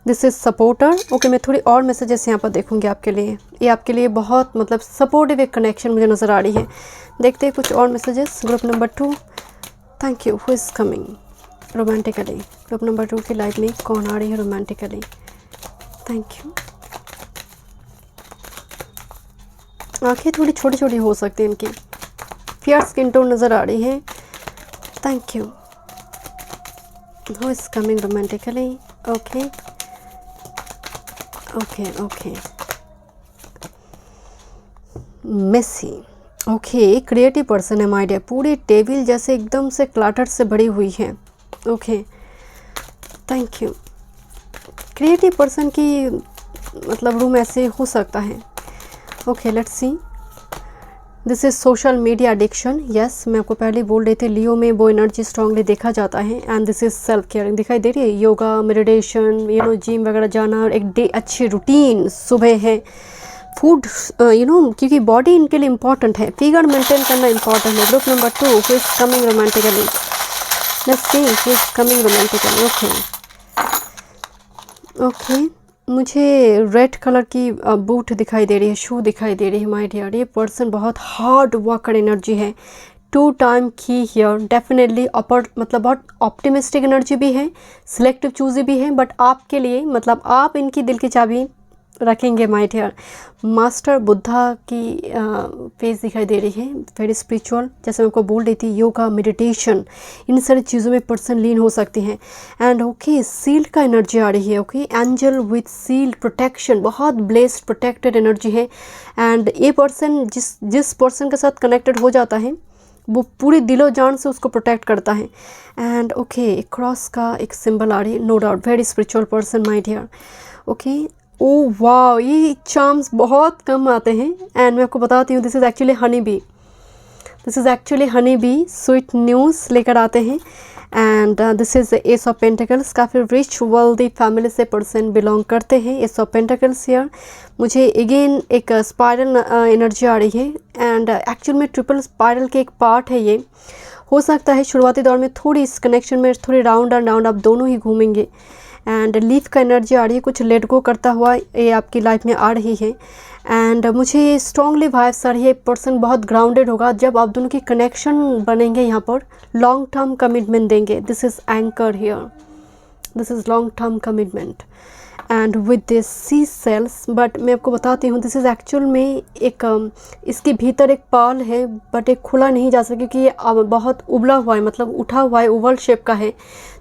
This is supporter. ओके मैं थोड़ी और मैसेजेस यहाँ पर देखूँगी आपके लिए, ये आपके लिए बहुत मतलब सपोर्टिव एक कनेक्शन मुझे नज़र आ रही है। देखते हैं कुछ और messages. Group number 2, thank you. Who is coming romantically, group number 2 की लाइफ में कौन आ रही है रोमांटिकली, थैंक यू। आंखें थोड़ी छोटी छोटी हो सकती हैं इनकी, फियर स्किन टोन नज़र आ रही है, thank you. Who is coming romantically, okay okay okay. Messy, okay creative person है माय डियर, पूरी टेबल जैसे एकदम से क्लटर से भरी हुई है। Okay thank you. Creative person की मतलब रूम ऐसे हो सकता है। Okay let's see. This is social media addiction, yes मैं आपको पहले बोल रही थी लियो में वो एनर्जी स्ट्रांगली देखा जाता है। And this is self caring, दिखाई दे रही है, yoga, meditation, you know gym वगैरह जाना, और एक डे अच्छी रूटीन सुबह है, फूड यू नो क्योंकि बॉडी इनके लिए इंपॉर्टेंट है, फिगर मेंटेन करना इंपॉर्टेंट है। Group number 2 who is coming romantically, let's see who is coming romantically. Okay okay मुझे रेड कलर की बूट दिखाई दे रही है, शू दिखाई दे रही है माय डियर। ये पर्सन बहुत हार्ड वर्कर एनर्जी है, 2 टाइम की हियर, डेफिनेटली अपर मतलब बहुत ऑप्टिमिस्टिक एनर्जी भी है, सिलेक्टिव चूज़ी भी है, बट आपके लिए मतलब आप इनकी दिल की चाबी रखेंगे माय डियर। मास्टर बुद्धा की फेस दिखाई दे रही है, वेरी स्पिरिचुअल, जैसे मैं आपको बोल रही थी योगा, मेडिटेशन, इन सारी चीज़ों में पर्सन लीन हो सकती हैं। एंड ओके सील्ड का एनर्जी आ रही है, okay angel with sealed protection, बहुत ब्लेस्ड प्रोटेक्टेड एनर्जी है। एंड ये पर्सन जिस पर्सन के साथ कनेक्टेड हो जाता है वो पूरी दिलो जान से उसको प्रोटेक्ट करता है। एंड ओके क्रॉस का एक सिंबल आ रही है, no doubt very spiritual person my dear. Okay oh वाह ये चार्म्स बहुत कम आते हैं। एंड मैं आपको बताती हूँ this is actually honey bee, this is actually honey bee, sweet news लेकर आते हैं। And this is S of pentacles, काफ़ी रिच वेल्दी फैमिली से पर्सन बिलोंग करते हैं। एस ऑफ पेंटिकल्स हियर मुझे अगेन एक स्पाइरल एनर्जी आ रही है। एंड एक्चुअल में ट्रिपल स्पाइरल के एक पार्ट है ये, हो सकता है शुरुआती दौर में थोड़ी इस कनेक्शन में थोड़ी राउंड एंड राउंड आप दोनों ही घूमेंगे। एंड लीफ का एनर्जी आ रही है, कुछ लेट गो करता हुआ ये आपकी लाइफ में आ रही है। एंड मुझे स्ट्रॉन्गली वाइब्स आ रही है, पर्सन बहुत ग्राउंडेड होगा जब आप दोनों की कनेक्शन बनेंगे, यहाँ पर लॉन्ग टर्म कमिटमेंट देंगे। This is anchor here, this is long term commitment and with this sea shells. But मैं आपको बताती हूँ दिस इज़ एक्चुअल में एक इसके भीतर एक पाल है, बट एक खुला नहीं जा सके क्योंकि ये बहुत उबला हुआ है, मतलब उठा हुआ है, ओवल शेप का है,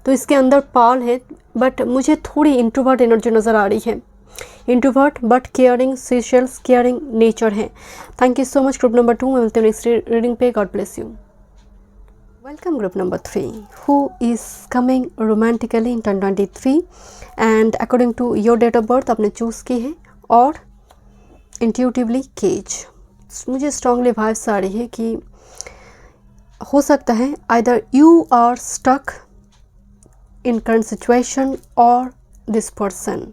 तो इसके अंदर पाल है। बट मुझे थोड़ी इंट्रोवर्ट एनर्जी नज़र आ रही है, introvert but caring, see sells caring nature है। Thank you so much group number 2। मैं मिलती हूँ नेक्स्ट रीडिंग पे। God bless you. Welcome group number 3 who is coming romantically in 2023 and according to your date of birth आपने चूज़ की है और intuitively केज। मुझे strongly vibes आ रही है कि हो सकता है either you are stuck in current situation or this person,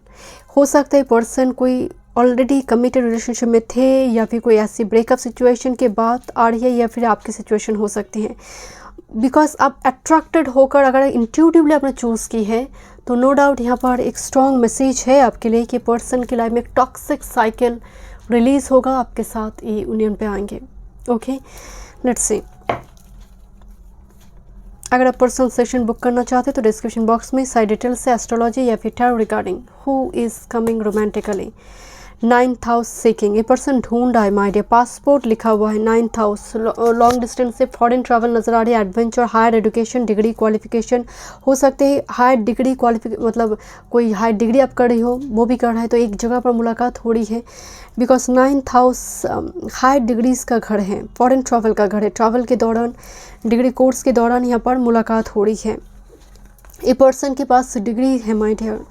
हो सकता है पर्सन कोई ऑलरेडी कमिटेड रिलेशनशिप में थे या फिर कोई ऐसी ब्रेकअप सिचुएशन के बाद आ रही है या फिर आपकी सिचुएशन हो सकती है। बिकॉज आप अट्रैक्टेड होकर अगर इंट्यूटिवली आपने चूज़ की है तो नो डाउट यहाँ पर एक स्ट्रॉन्ग मैसेज है आपके लिए कि पर्सन की लाइफ में एक टॉक्सिक साइकिल रिलीज़ होगा, आपके साथ ये यूनियन पे आएंगे। ओके, लेट्स सी। अगर आप पर्सनल सेशन बुक करना चाहते हैं तो डिस्क्रिप्शन बॉक्स में साइड डिटेल्स से एस्ट्रोलॉजी या फिर tarot regarding who is coming romantically. 9th house seeking, ये पर्सन ढूंढ रहा है माय डियर। पासपोर्ट लिखा हुआ है, 9th हाउस, लॉन्ग डिस्टेंस से फॉरेन ट्रैवल नज़र आ रही है, adventure, higher education, degree qualification हो सकते हैं, हायर डिग्री मतलब कोई हायर डिग्री आप कर रही हो, वो भी कर रहा है, तो एक जगह पर मुलाकात हो रही है। Because 9th house higher degrees का घर है, फॉरेन ट्रैवल का घर है, ट्रैवल के दौरान, डिग्री कोर्स के दौरान यहाँ पर मुलाकात हो रही है। ये पर्सन के पास डिग्री है my dear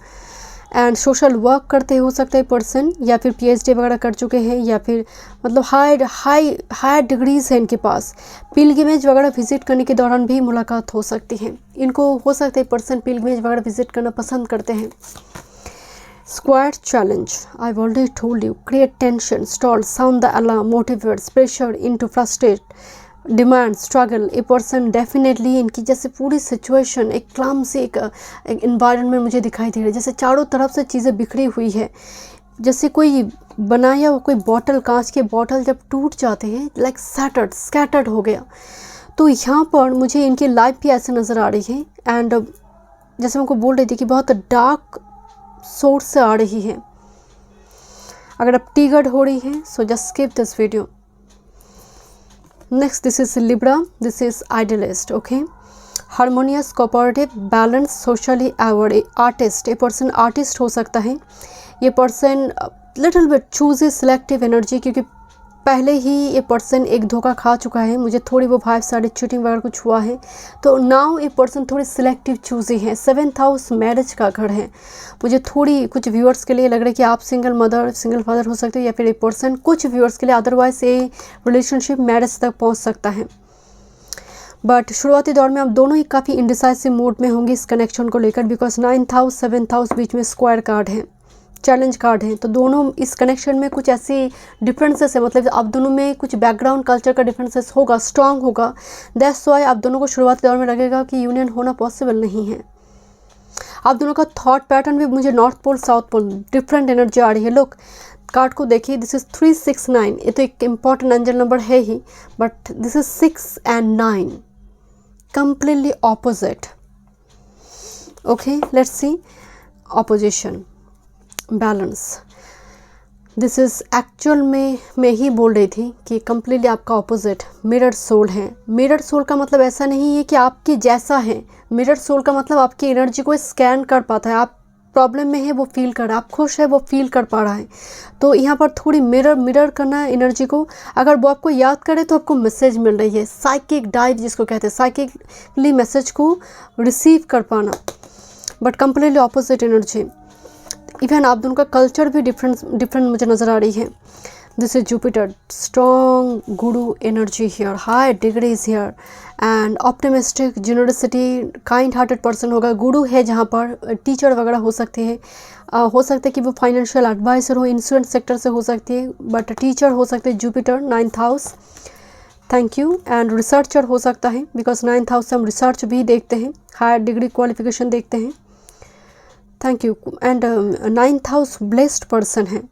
and social work करते हो सकता है पर्सन, या फिर PhD वगैरह कर चुके हैं, या फिर मतलब हाई डिग्रीज़ हैं इनके पास। पिलग्रिमेज वगैरह विजिट करने के दौरान भी मुलाकात हो सकती है इनको, हो सकता है पर्सन पिलग्रिमेज वगैरह विजिट करना पसंद करते हैं। Squad challenge, I already told you, create tension, stall, sound the alarm, motivates, pressure into frustrate, demand, struggle. A person definitely इनकी जैसे पूरी सिचुएशन एक क्लम से एक इन्वायरमेंट मुझे दिखाई दे रही है, जैसे चारों तरफ से चीज़ें बिखरी हुई है, जैसे कोई बनाया हुआ कोई बॉटल, कांच के बॉटल जब टूट जाते हैं, लाइक स्कैटर्ड हो गया। तो यहाँ पर मुझे इनकी लाइफ भी ऐसे नज़र आ रही है एंड जैसे मैं को बोल रही थी कि बहुत डार्क सोर्स से आ रही है। अगर आप ट्रिगर्ड हो रही हैं so just skip this video. Next, this is Libra. This is idealist. Okay, harmonious, cooperative, balanced, socially aware, artist. A person artist हो सकता है। ये person little bit choosy, selective energy, क्योंकि पहले ही ये पर्सन एक धोखा खा चुका है। मुझे थोड़ी वो भाई साढ़े चीटिंग वगैरह कुछ हुआ है, तो नाउ ये पर्सन थोड़ी सिलेक्टिव चूजी है। 7th हाउस मैरिज का घर है। मुझे थोड़ी कुछ व्यूअर्स के लिए लग रहा है कि आप सिंगल मदर, सिंगल फादर हो सकते हो, या फिर ये पर्सन कुछ व्यूअर्स के लिए, अदरवाइज ये रिलेशनशिप मैरिज तक पहुंच सकता है। बट शुरुआती दौर में आप दोनों ही काफ़ी इंडिसाइसिव मूड में होंगे इस कनेक्शन को लेकर, because 9th house 7th house बीच में स्क्वायर कार्ड है, चैलेंज कार्ड है, तो दोनों इस कनेक्शन में कुछ ऐसी डिफरेंसेस है, मतलब आप दोनों में कुछ बैकग्राउंड कल्चर का डिफरेंसेस होगा, स्ट्रांग होगा। दैट्स व्हाई आप दोनों को शुरुआती दौर में लगेगा कि यूनियन होना पॉसिबल नहीं है। आप दोनों का थॉट पैटर्न भी मुझे north pole south pole different energy आ रही है। लोग कार्ड को देखिए, दिस इज 369, ये तो एक इम्पॉर्टेंट एंजल नंबर है ही, but this is 6 and 9 completely opposite. Okay, let's see opposition, balance. This is actual में मैं ही बोल रही थी कि कम्प्लीटली आपका ऑपोजिट मिरर सोल है। मिरर सोल का मतलब ऐसा नहीं है कि आपके जैसा है, मिरर सोल का मतलब आपकी एनर्जी को स्कैन कर पाता है। आप प्रॉब्लम में है वो फील कर रहा है, आप खुश है वो फील कर पा रहा है। तो यहाँ पर थोड़ी मिरर करना है एनर्जी को। अगर वो आपको याद करे तो आपको मैसेज मिल रही है, साइकिक डाइव जिसको कहते हैं, साइकिकली मैसेज को रिसीव कर पाना, but completely opposite energy. Even आप दोनों का कल्चर भी डिफरेंट मुझे नज़र आ रही है। This is Jupiter, strong Guru energy here, high degrees here and optimistic, generosity, kind hearted person होगा। गुरु है जहाँ पर टीचर वगैरह हो सकते हैं, हो सकता है कि वो फाइनेंशियल एडवाइसर हो, इंश्योरेंस सेक्टर से हो सकती है, बट टीचर हो सकते हैं। Jupiter 9th house, thank you. And researcher हो सकता है, बिकॉज 9th हाउस से हम रिसर्च भी देखते हैं, हायर डिग्री क्वालिफिकेशन देखते हैं। Thank you. And 9th house blessed person है,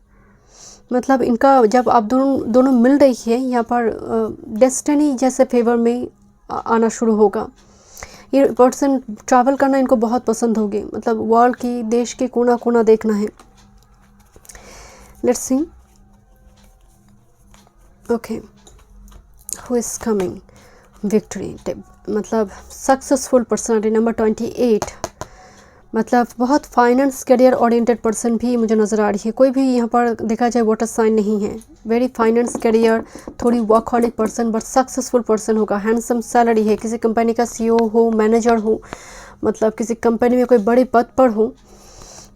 मतलब इनका जब आप दोनों मिल रही है यहाँ पर डेस्टिनी जैसे फेवर में आना शुरू होगा। ये पर्सन ट्रैवल करना इनको बहुत पसंद होगी, मतलब वर्ल्ड की, देश के कोना कोना देखना है। Let's see. Okay, who is coming victory, मतलब सक्सेसफुल पर्सनालिटी। नंबर 28, मतलब बहुत फाइनेंस करियर ओरिएंटेड पर्सन भी मुझे नज़र आ रही है। कोई भी यहाँ पर देखा जाए वाटर साइन नहीं है। वेरी फाइनेंस करियर, थोड़ी workaholic person but successful person होगा। हैंडसम सैलरी है, किसी कंपनी का CEO हो, मैनेजर हो, मतलब किसी कंपनी में कोई बड़े पद पर हो।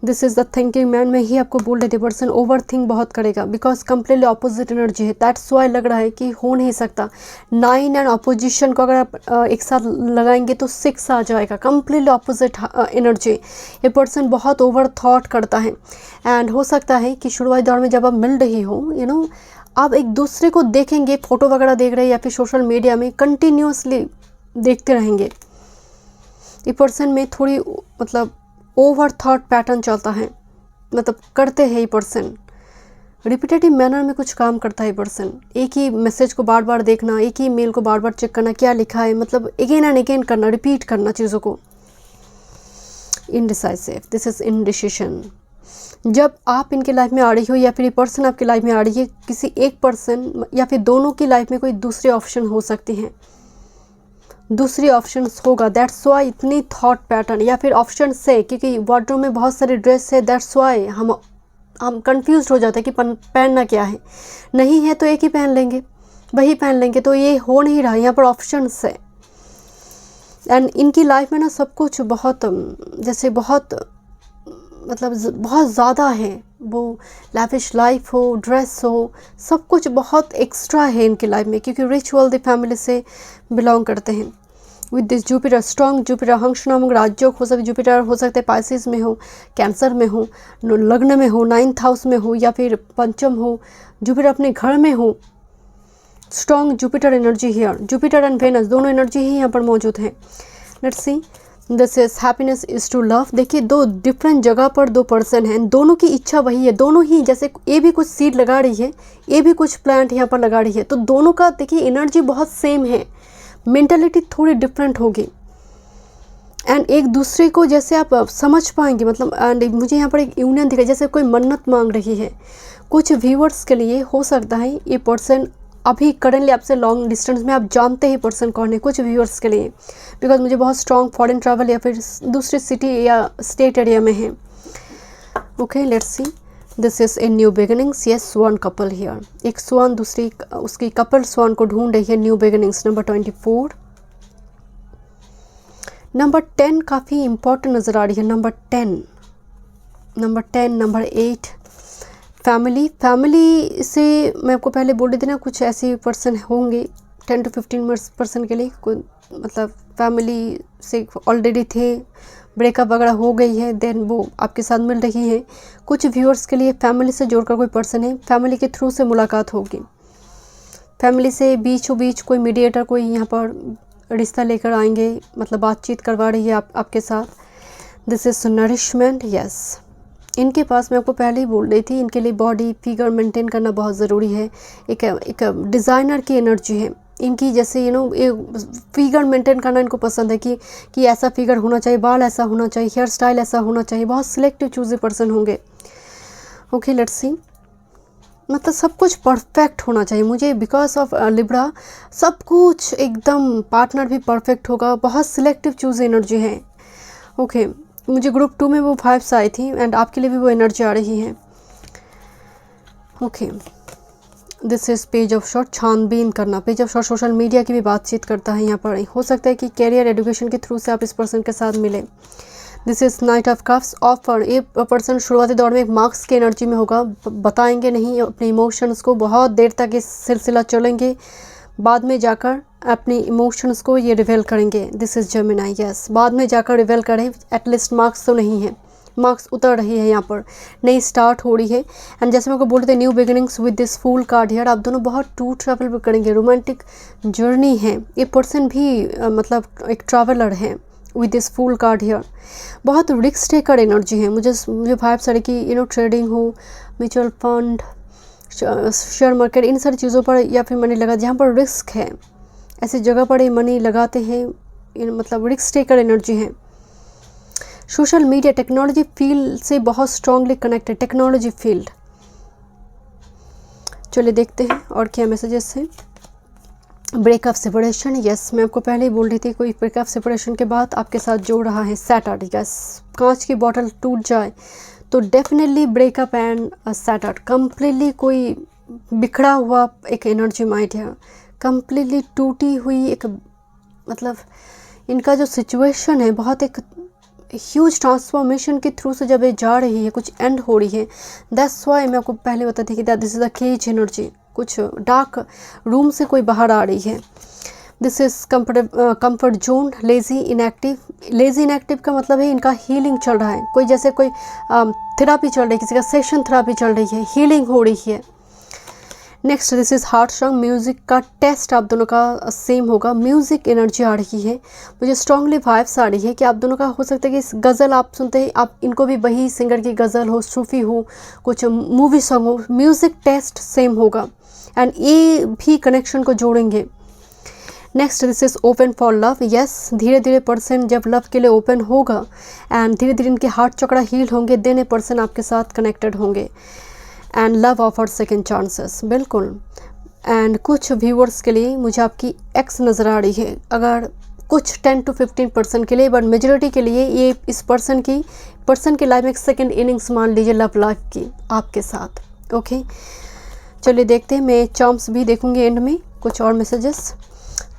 This is the thinking man. मैं ही आपको बोल रही थी, पर्सन ओवर थिंक बहुत करेगा बिकॉज कम्प्लीटली ऑपोजिट एनर्जी है। दैट्स वाई लग रहा है कि हो नहीं सकता। 9 एंड अपोजिशन को अगर आप एक साथ लगाएंगे तो 6 आ जाएगा। Completely opposite energy. ये पर्सन बहुत ओवर थॉट करता है एंड हो सकता है कि शुरुआती दौर में जब आप मिल रही हो आप एक दूसरे को देखेंगे, फ़ोटो वगैरह देख रहे हैं या फिर सोशल मीडिया में कंटिन्यूसली देखते रहेंगे। ये पर्सन में थोड़ी मतलब ओवर थॉट पैटर्न चलता है, मतलब करते हैं ये पर्सन। रिपीटेटिव मैनर में कुछ काम करता है ये पर्सन। एक ही मैसेज को बार बार देखना, एक ही मेल को बार बार चेक करना, क्या लिखा है, मतलब अगेन एंड अगेन करना, रिपीट करना चीज़ों को। Indecisive, this is indecision. जब आप इनके लाइफ में आ रही हो या फिर ये पर्सन आपकी लाइफ में आ रही है, किसी एक पर्सन या फिर दोनों की लाइफ में कोई दूसरे ऑप्शन हो सकते हैं, दूसरी ऑप्शंस होगा। दैट्स वाई इतनी थॉट पैटर्न, या फिर ऑप्शन से, क्योंकि वार्डरोब में बहुत सारे ड्रेस है। दैट्स वाई हम कंफ्यूज हो जाते हैं कि पहनना क्या है। नहीं है तो एक ही पहन लेंगे, वही पहन लेंगे, तो ये हो नहीं रहा। यहाँ पर ऑप्शंस है एंड इनकी लाइफ में ना सब कुछ बहुत जैसे बहुत मतलब बहुत ज़्यादा है। वो लैविश लाइफ हो, ड्रेस हो, सब कुछ बहुत एक्स्ट्रा है इनकी लाइफ में, क्योंकि रिच वेल्दी फैमिली से बिलोंग करते हैं। With this Jupiter, strong Jupiter, हंस नामक राज्यों हो सकते, जुपिटर हो सकते हैं पाइसिस में हो, कैंसर में हो, लग्न में हो, 9th हाउस में हो या फिर पंचम हो, जुपिटर अपने घर में हो। Strong Jupiter energy here, Jupiter and Venus दोनों एनर्जी ही यहाँ पर मौजूद हैं। Let's see. This is happiness is to love. देखिए, दो डिफरेंट जगह पर दो पर्सन हैं, दोनों की इच्छा वही है। दोनों ही, जैसे ये भी कुछ सीड लगा रही है, ये भी कुछ प्लांट यहाँ पर लगा रही है, तो दोनों का देखिए एनर्जी बहुत सेम है, मेंटालिटी थोड़ी डिफरेंट होगी एंड एक दूसरे को जैसे आप समझ पाएंगे। मतलब एंड मुझे यहाँ पर एक यूनियन दिखा, जैसे कोई मन्नत मांग रही है। कुछ व्यूअर्स के लिए हो सकता है ये पर्सन अभी करेंटली आपसे लॉन्ग डिस्टेंस में, आप जानते ही पर्सन कौन है। कुछ व्यूअर्स के लिए बिकॉज मुझे बहुत स्ट्रॉन्ग फॉरेन ट्रैवल या फिर दूसरे सिटी या स्टेट एरिया में है। Okay, let's see. This is a new beginnings. Yes, swan couple here. एक स्वान दूसरी उसकी कपल स्वान को ढूंढ रही है। New beginnings. नंबर 24। नंबर 10 काफ़ी इंपॉर्टेंट नज़र आ रही है। Number 10, number 8। फैमिली से मैं आपको पहले बोल रही थी ना, कुछ ऐसे पर्सन होंगे 10 to 15 पर्सन के लिए, कोई मतलब फैमिली से ऑलरेडी थे, ब्रेकअप वगैरह हो गई है, देन वो आपके साथ मिल रही है। कुछ व्यूअर्स के लिए फैमिली से जोड़कर कोई पर्सन है, फैमिली के थ्रू से मुलाकात होगी। फैमिली से बीचों बीच कोई मीडिएटर, कोई यहाँ पर रिश्ता लेकर आएंगे, मतलब बातचीत करवा रही है आपके साथ। This is nourishment. यस, इनके पास मैं आपको पहले ही बोल रही थी, इनके लिए बॉडी फिगर मेंटेन करना बहुत ज़रूरी है। एक डिज़ाइनर की एनर्जी है इनकी, जैसे फिगर मेंटेन करना इनको पसंद है कि ऐसा फिगर होना चाहिए, बाल ऐसा होना चाहिए, हेयर स्टाइल ऐसा होना चाहिए। बहुत सिलेक्टिव चूज़ी पर्सन होंगे। ओके, लेट्स सी। मतलब सब कुछ परफेक्ट होना चाहिए मुझे, बिकॉज ऑफ लिब्रा सब कुछ एकदम, पार्टनर भी परफेक्ट होगा। बहुत सिलेक्टिव चूज़ एनर्जी है। ओके, मुझे ग्रुप 2 में वो 5 आई थी एंड आपके लिए भी वो एनर्जी आ रही है। Okay, this is page of short. छानबीन करना, page of short social media की भी बातचीत करता है यहाँ पर। हो सकता है कि कैरियर एजुकेशन के थ्रू से आप इस पर्सन के साथ मिले। This is knight of cups. Offer, ये पर्सन शुरुआती दौर में एक मार्क्स की एनर्जी में होगा, बताएंगे नहीं अपने इमोशंस को, बहुत देर तक इस सिलसिला चलेंगे, बाद में जाकर अपने इमोशंस को ये रिवील करेंगे। This is Gemini. यस, बाद में जाकर रिवील करें, एटलीस्ट मार्क्स तो नहीं है, मार्क्स उतर रही है, यहाँ पर नई स्टार्ट हो रही है। एंड जैसे मैं को बोलते थे, new beginnings with this fool card here. आप दोनों बहुत टू ट्रैवल भी करेंगे, रोमांटिक जर्नी है। ये पर्सन भी मतलब एक ट्रैवलर है, with this fool card here. बहुत रिस्क टेकर एनर्जी है, मुझे वाइब्स आ रही कि ट्रेडिंग हो, म्यूचुअल फंड, शेयर मार्केट, इन सारी चीज़ों पर या फिर मनी लगा जहाँ पर रिस्क है, ऐसी जगह पर ये मनी लगाते हैं, मतलब रिस्क टेकर एनर्जी है। सोशल मीडिया टेक्नोलॉजी फील्ड से बहुत स्ट्रांगली कनेक्टेड, टेक्नोलॉजी फील्ड। चलिए देखते हैं और क्या मैसेजेस हैं। ब्रेकअप सेपरेशन, यस मैं आपको पहले ही बोल रही थी, कोई ब्रेकअप सेपरेशन के बाद आपके साथ जोड़ रहा है सैटर्ड। यस, कांच की बॉटल टूट जाए तो definitely breakup and shattered, completely कोई बिखरा हुआ एक एनर्जी माइंड है, कम्प्लीटली टूटी हुई एक, मतलब इनका जो सिचुएशन है बहुत एक ह्यूज ट्रांसफॉर्मेशन के थ्रू से जब ये जा रही है, कुछ एंड हो रही है। दैट्स वाई मैं आपको पहले बताती थी कि this is the cage energy, कुछ डार्क रूम से कोई बाहर आ रही है। This is comfort zone, lazy inactive. Lazy inactive का मतलब है इनका हीलिंग चल रहा है, कोई जैसे कोई थेरापी चल रही है, किसी का सेशन थेरापी चल रही है, हीलिंग हो रही है। Next this is heart song, music का टेस्ट आप दोनों का सेम होगा, म्यूज़िक एनर्जी आ रही है, मुझे स्ट्रांगली वाइब्स आ रही है कि आप दोनों का हो सकता है कि इस गज़ल आप सुनते हैं, आप इनको भी वही सिंगर की गज़ल हो, सूफ़ी हो, कुछ मूवी सॉन्ग हो, म्यूज़िक टेस्ट सेम होगा एंड ये भी कनेक्शन को जोड़ेंगे। Next this is open for love, yes धीरे धीरे पर्सन जब लव के लिए ओपन होगा एंड धीरे धीरे इनके हार्ट चक्रा हील होंगे, देन ए पर्सन आपके साथ कनेक्टेड होंगे and love offer second chances, बिल्कुल। एंड कुछ व्यूअर्स के लिए मुझे आपकी एक्स नज़र आ रही है, अगर कुछ 10 to 15% के लिए, बट मेजॉरिटी के लिए ये इस पर्सन की लाइफ में एक सेकेंड इनिंग्स मान लीजिए लव लाइफ की आपके साथ। ओके चलिए देखते हैं, मैं चार्म्स भी देखूंगी एंड में, कुछ और मैसेजेस।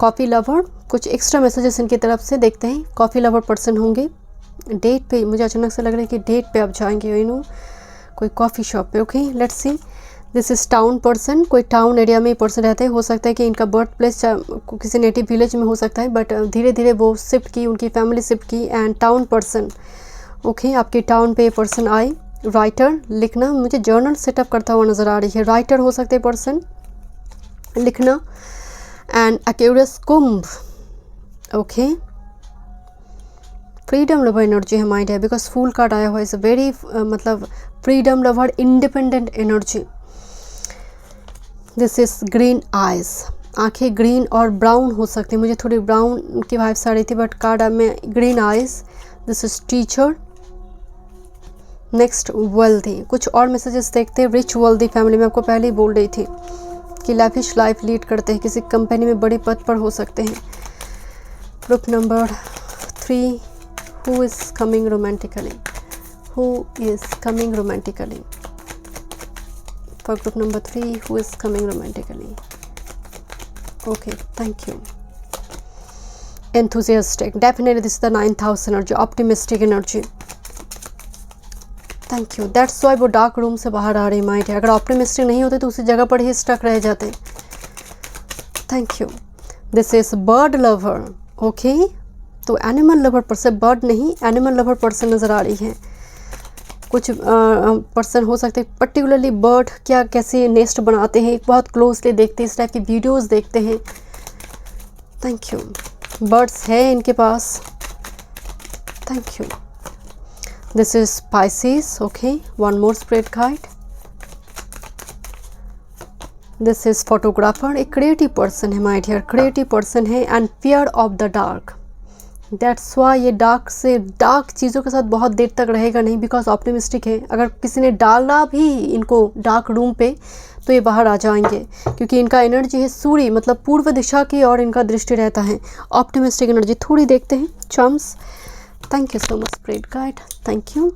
कॉफ़ी लवर, कुछ एक्स्ट्रा मैसेजेस इनकी तरफ से देखते हैं। कॉफ़ी लवर पर्सन होंगे, डेट पे मुझे अचानक से लग रहा है कि डेट पे आप जाएंगे, यू नो कोई कॉफ़ी शॉप पे। Okay let's see, this is town person, कोई टाउन एरिया में पर्सन रहते हैं, हो सकता है कि इनका बर्थ प्लेस किसी नेटिव विलेज में हो सकता है, बट धीरे धीरे वो शिफ्ट की, उनकी फैमिली शिफ्ट की एंड टाउन पर्सन। ओके आपके टाउन पे पर्सन आए। राइटर, लिखना, मुझे जर्नल सेटअप करता हुआ नज़र आ रही है, राइटर हो सकते हैं पर्सन, लिखना। And Aquarius, Kumbh. Okay freedom lover energy है माइंड है, बिकॉज फूल कार्ड आया हुआ है, इज़ वेरी मतलब freedom lover, independent energy. This is green eyes, आंखें ग्रीन और ब्राउन हो सकती है, मुझे थोड़ी ब्राउन की वाइब्स आ रही थी बट कार्ड में green eyes. This is teacher. Next wealthy, कुछ और मैसेजेस देखते हैं। रिच वेल्दी फैमिली में आपको पहले ही बोल रही थी कि लाइफिश लाइफ लीड करते हैं, किसी कंपनी में बड़े पद पर हो सकते हैं। Group number 3, who is coming romantically, who is coming romantically, for group number 3 who is coming romantically. Okay, thank you. Enthusiastic, definitely this is the 9th house energy, optimistic energy. Thank you. That's why वो डार्क रूम से बाहर आ रही माइंड है, अगर ऑप्टिमिस्टिक नहीं होते तो उसी जगह पर ही स्टक रह जाते। Thank you. This is bird lover. Okay तो एनिमल लवर पर्सन, बर्ड नहीं एनिमल लवर पर्सन नज़र आ रही है। कुछ पर्सन हो सकते हैं पर्टिकुलरली बर्ड क्या कैसे नेस्ट बनाते हैं, बहुत क्लोजली देखते हैं, इस टाइप की वीडियोस देखते हैं। Thank you. बर्ड्स है इनके पास। Thank you. This is spices. Okay one more spread guide. This is photographer, एक क्रिएटिव पर्सन है माय डियर, क्रिएटिव पर्सन है and fear of the dark. That's why ये डार्क से डार्क चीज़ों के साथ बहुत देर तक रहेगा नहीं, बिकॉज ऑप्टिमिस्टिक है। अगर किसी ने डाला भी इनको डार्क रूम पे तो ये बाहर आ जाएंगे, क्योंकि इनका एनर्जी है सूर्य, मतलब पूर्व दिशा की और इनका दृष्टि रहता है। ऑप्टिमिस्टिक एनर्जी थोड़ी देखते हैं chums. Thank you so much spread guide, thank you.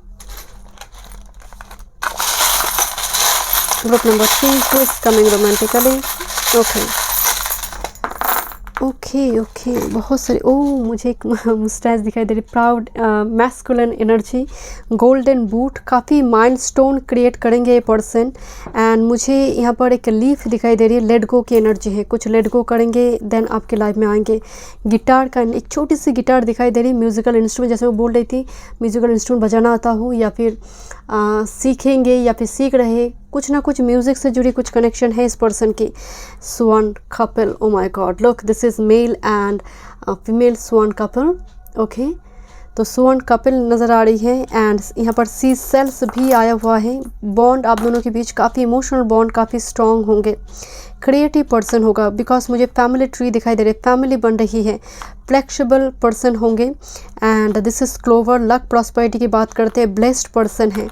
Group number 3 who is coming romantically. Okay बहुत सारे, मुझे एक मुस्टैच दिखाई दे रही, proud masculine energy, golden boot, काफ़ी माइलस्टोन क्रिएट करेंगे ये पर्सन। एंड मुझे यहाँ पर एक लीफ दिखाई दे रही है, लेट गो की एनर्जी है, कुछ लेट गो करेंगे देन आपके लाइफ में आएंगे। गिटार का एक छोटी सी गिटार दिखाई दे रही, म्यूज़िकल इंस्ट्रूमेंट, जैसे मैं बोल रही थी म्यूज़िकल इंस्ट्रूमेंट बजाना आता हो या फिर सीखेंगे या फिर सीख रहे, कुछ ना कुछ म्यूज़िक से जुड़ी कुछ कनेक्शन है इस पर्सन की। Swan couple, oh my god look, this is male and female swan couple. Okay तो स्वर्ण कपिल नज़र आ रही है एंड यहाँ पर सी सेल्स भी आया हुआ है। बॉन्ड आप दोनों के बीच काफ़ी इमोशनल बॉन्ड काफ़ी स्ट्रॉन्ग होंगे। क्रिएटिव पर्सन होगा बिकॉज मुझे फैमिली ट्री दिखाई दे रही है, फैमिली बन रही है। फ्लेक्सिबल पर्सन होंगे and this is clover. Luck prosperity की बात करते हैं, ब्लेस्ड पर्सन है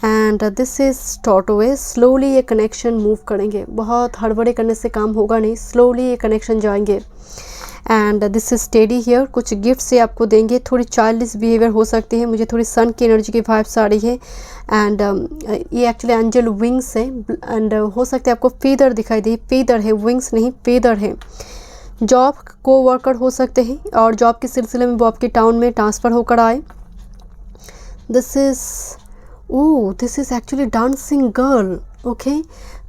and this is tortoise. Slowly ये कनेक्शन मूव करेंगे, बहुत हड़बड़ी करने से काम होगा नहीं, स्लोली ये कनेक्शन जाएंगे and this is steady here. कुछ गिफ्ट से आपको देंगे। थोड़ी चाइल्डिश बिहेवियर हो सकती है, मुझे थोड़ी सन की एनर्जी की वाइब्स आ रही है एंड ये एक्चुअली एंजल विंग्स है एंड हो सकता है आपको फेदर दिखाई दे। फेदर है, विंग्स नहीं फेदर है। जॉब को वर्कर हो सकते हैं और जॉब के सिलसिले में वो आपके टाउन में ट्रांसफ़र होकर आए। This is actually dancing girl. Okay,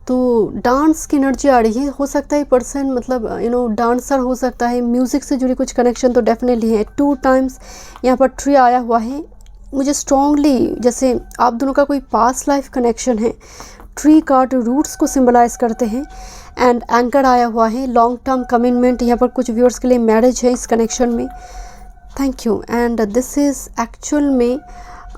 तो डांस की एनर्जी आ रही है। हो सकता है पर्सन मतलब डांसर हो सकता है, म्यूज़िक से जुड़ी कुछ कनेक्शन तो डेफिनेटली है। 2 टाइम्स यहाँ पर ट्री आया हुआ है। मुझे स्ट्रॉन्गली जैसे आप दोनों का कोई पास्ट लाइफ कनेक्शन है। ट्री कार्ड रूट्स को सिंबलाइज करते हैं एंड एंकर आया हुआ है। लॉन्ग टर्म कमिटमेंट, यहाँ पर कुछ व्यूअर्स के लिए मैरिज है इस कनेक्शन में। Thank you and this is actual में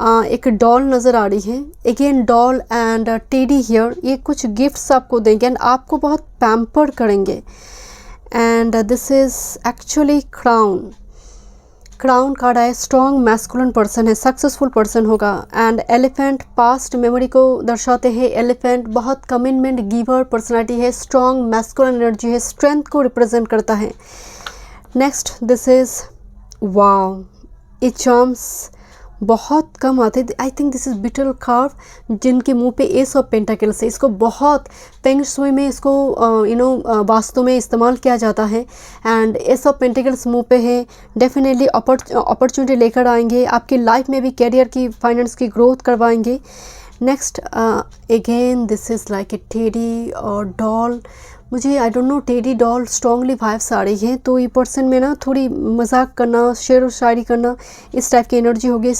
एक डॉल नज़र आ रही है। Again doll and teddy here. ये कुछ गिफ्ट्स आपको देंगे एंड आपको बहुत पैम्पर करेंगे and this is actually crown. Crown card आया। स्ट्रॉन्ग मैस्कुलिन पर्सन है, सक्सेसफुल पर्सन होगा एंड एलिफेंट पास्ट मेमोरी को दर्शाते हैं। एलिफेंट बहुत कमिटमेंट गिवर पर्सनालिटी है, स्ट्रॉन्ग मैस्कुलिन एनर्जी है, स्ट्रेंथ को रिप्रेजेंट करता है। Next this is wow. ये चार्म्स बहुत कम आते। I think this is beetle carve जिनके मुंह पे एस ऑफ पेंटाकल्स है। इसको बहुत फेंग शुई में इसको वास्तु में इस्तेमाल किया जाता है एंड एस ऑफ पेंटाकल्स मुंह पे है। डेफिनेटली अपॉर्चुनिटी लेकर आएंगे, आपकी लाइफ में भी कैरियर की फाइनेंस की ग्रोथ करवाएंगे। Next again this is like a teddy और डॉल। मुझे I don't know teddy doll strongly vibes आ रही है। तो ये पर्सन में ना थोड़ी मजाक करना, शेर व शायरी करना, इस टाइप की एनर्जी होगी।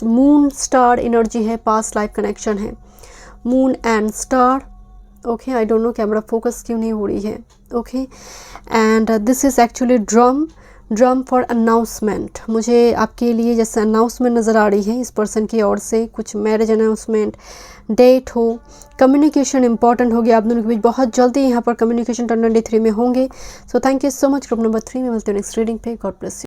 मून स्टार एनर्जी है, पास्ट लाइफ कनेक्शन है। Moon and star. Okay, I don't no camera focus क्यों नहीं हो रही है। Okay and this is actually drum for announcement. मुझे आपके लिए जैसे अनाउंसमेंट नज़र आ रही है इस पर्सन की ओर से, कुछ मैरिज अनाउंसमेंट, डेट हो। कम्युनिकेशन इंपॉर्टेंट होगी आप दोनों के बीच। बहुत जल्दी यहाँ पर कम्युनिकेशन 2023 में होंगे। So thank you so much. Group number 3 में मिलते हैं नेक्स्ट रीडिंग पे। God bless you.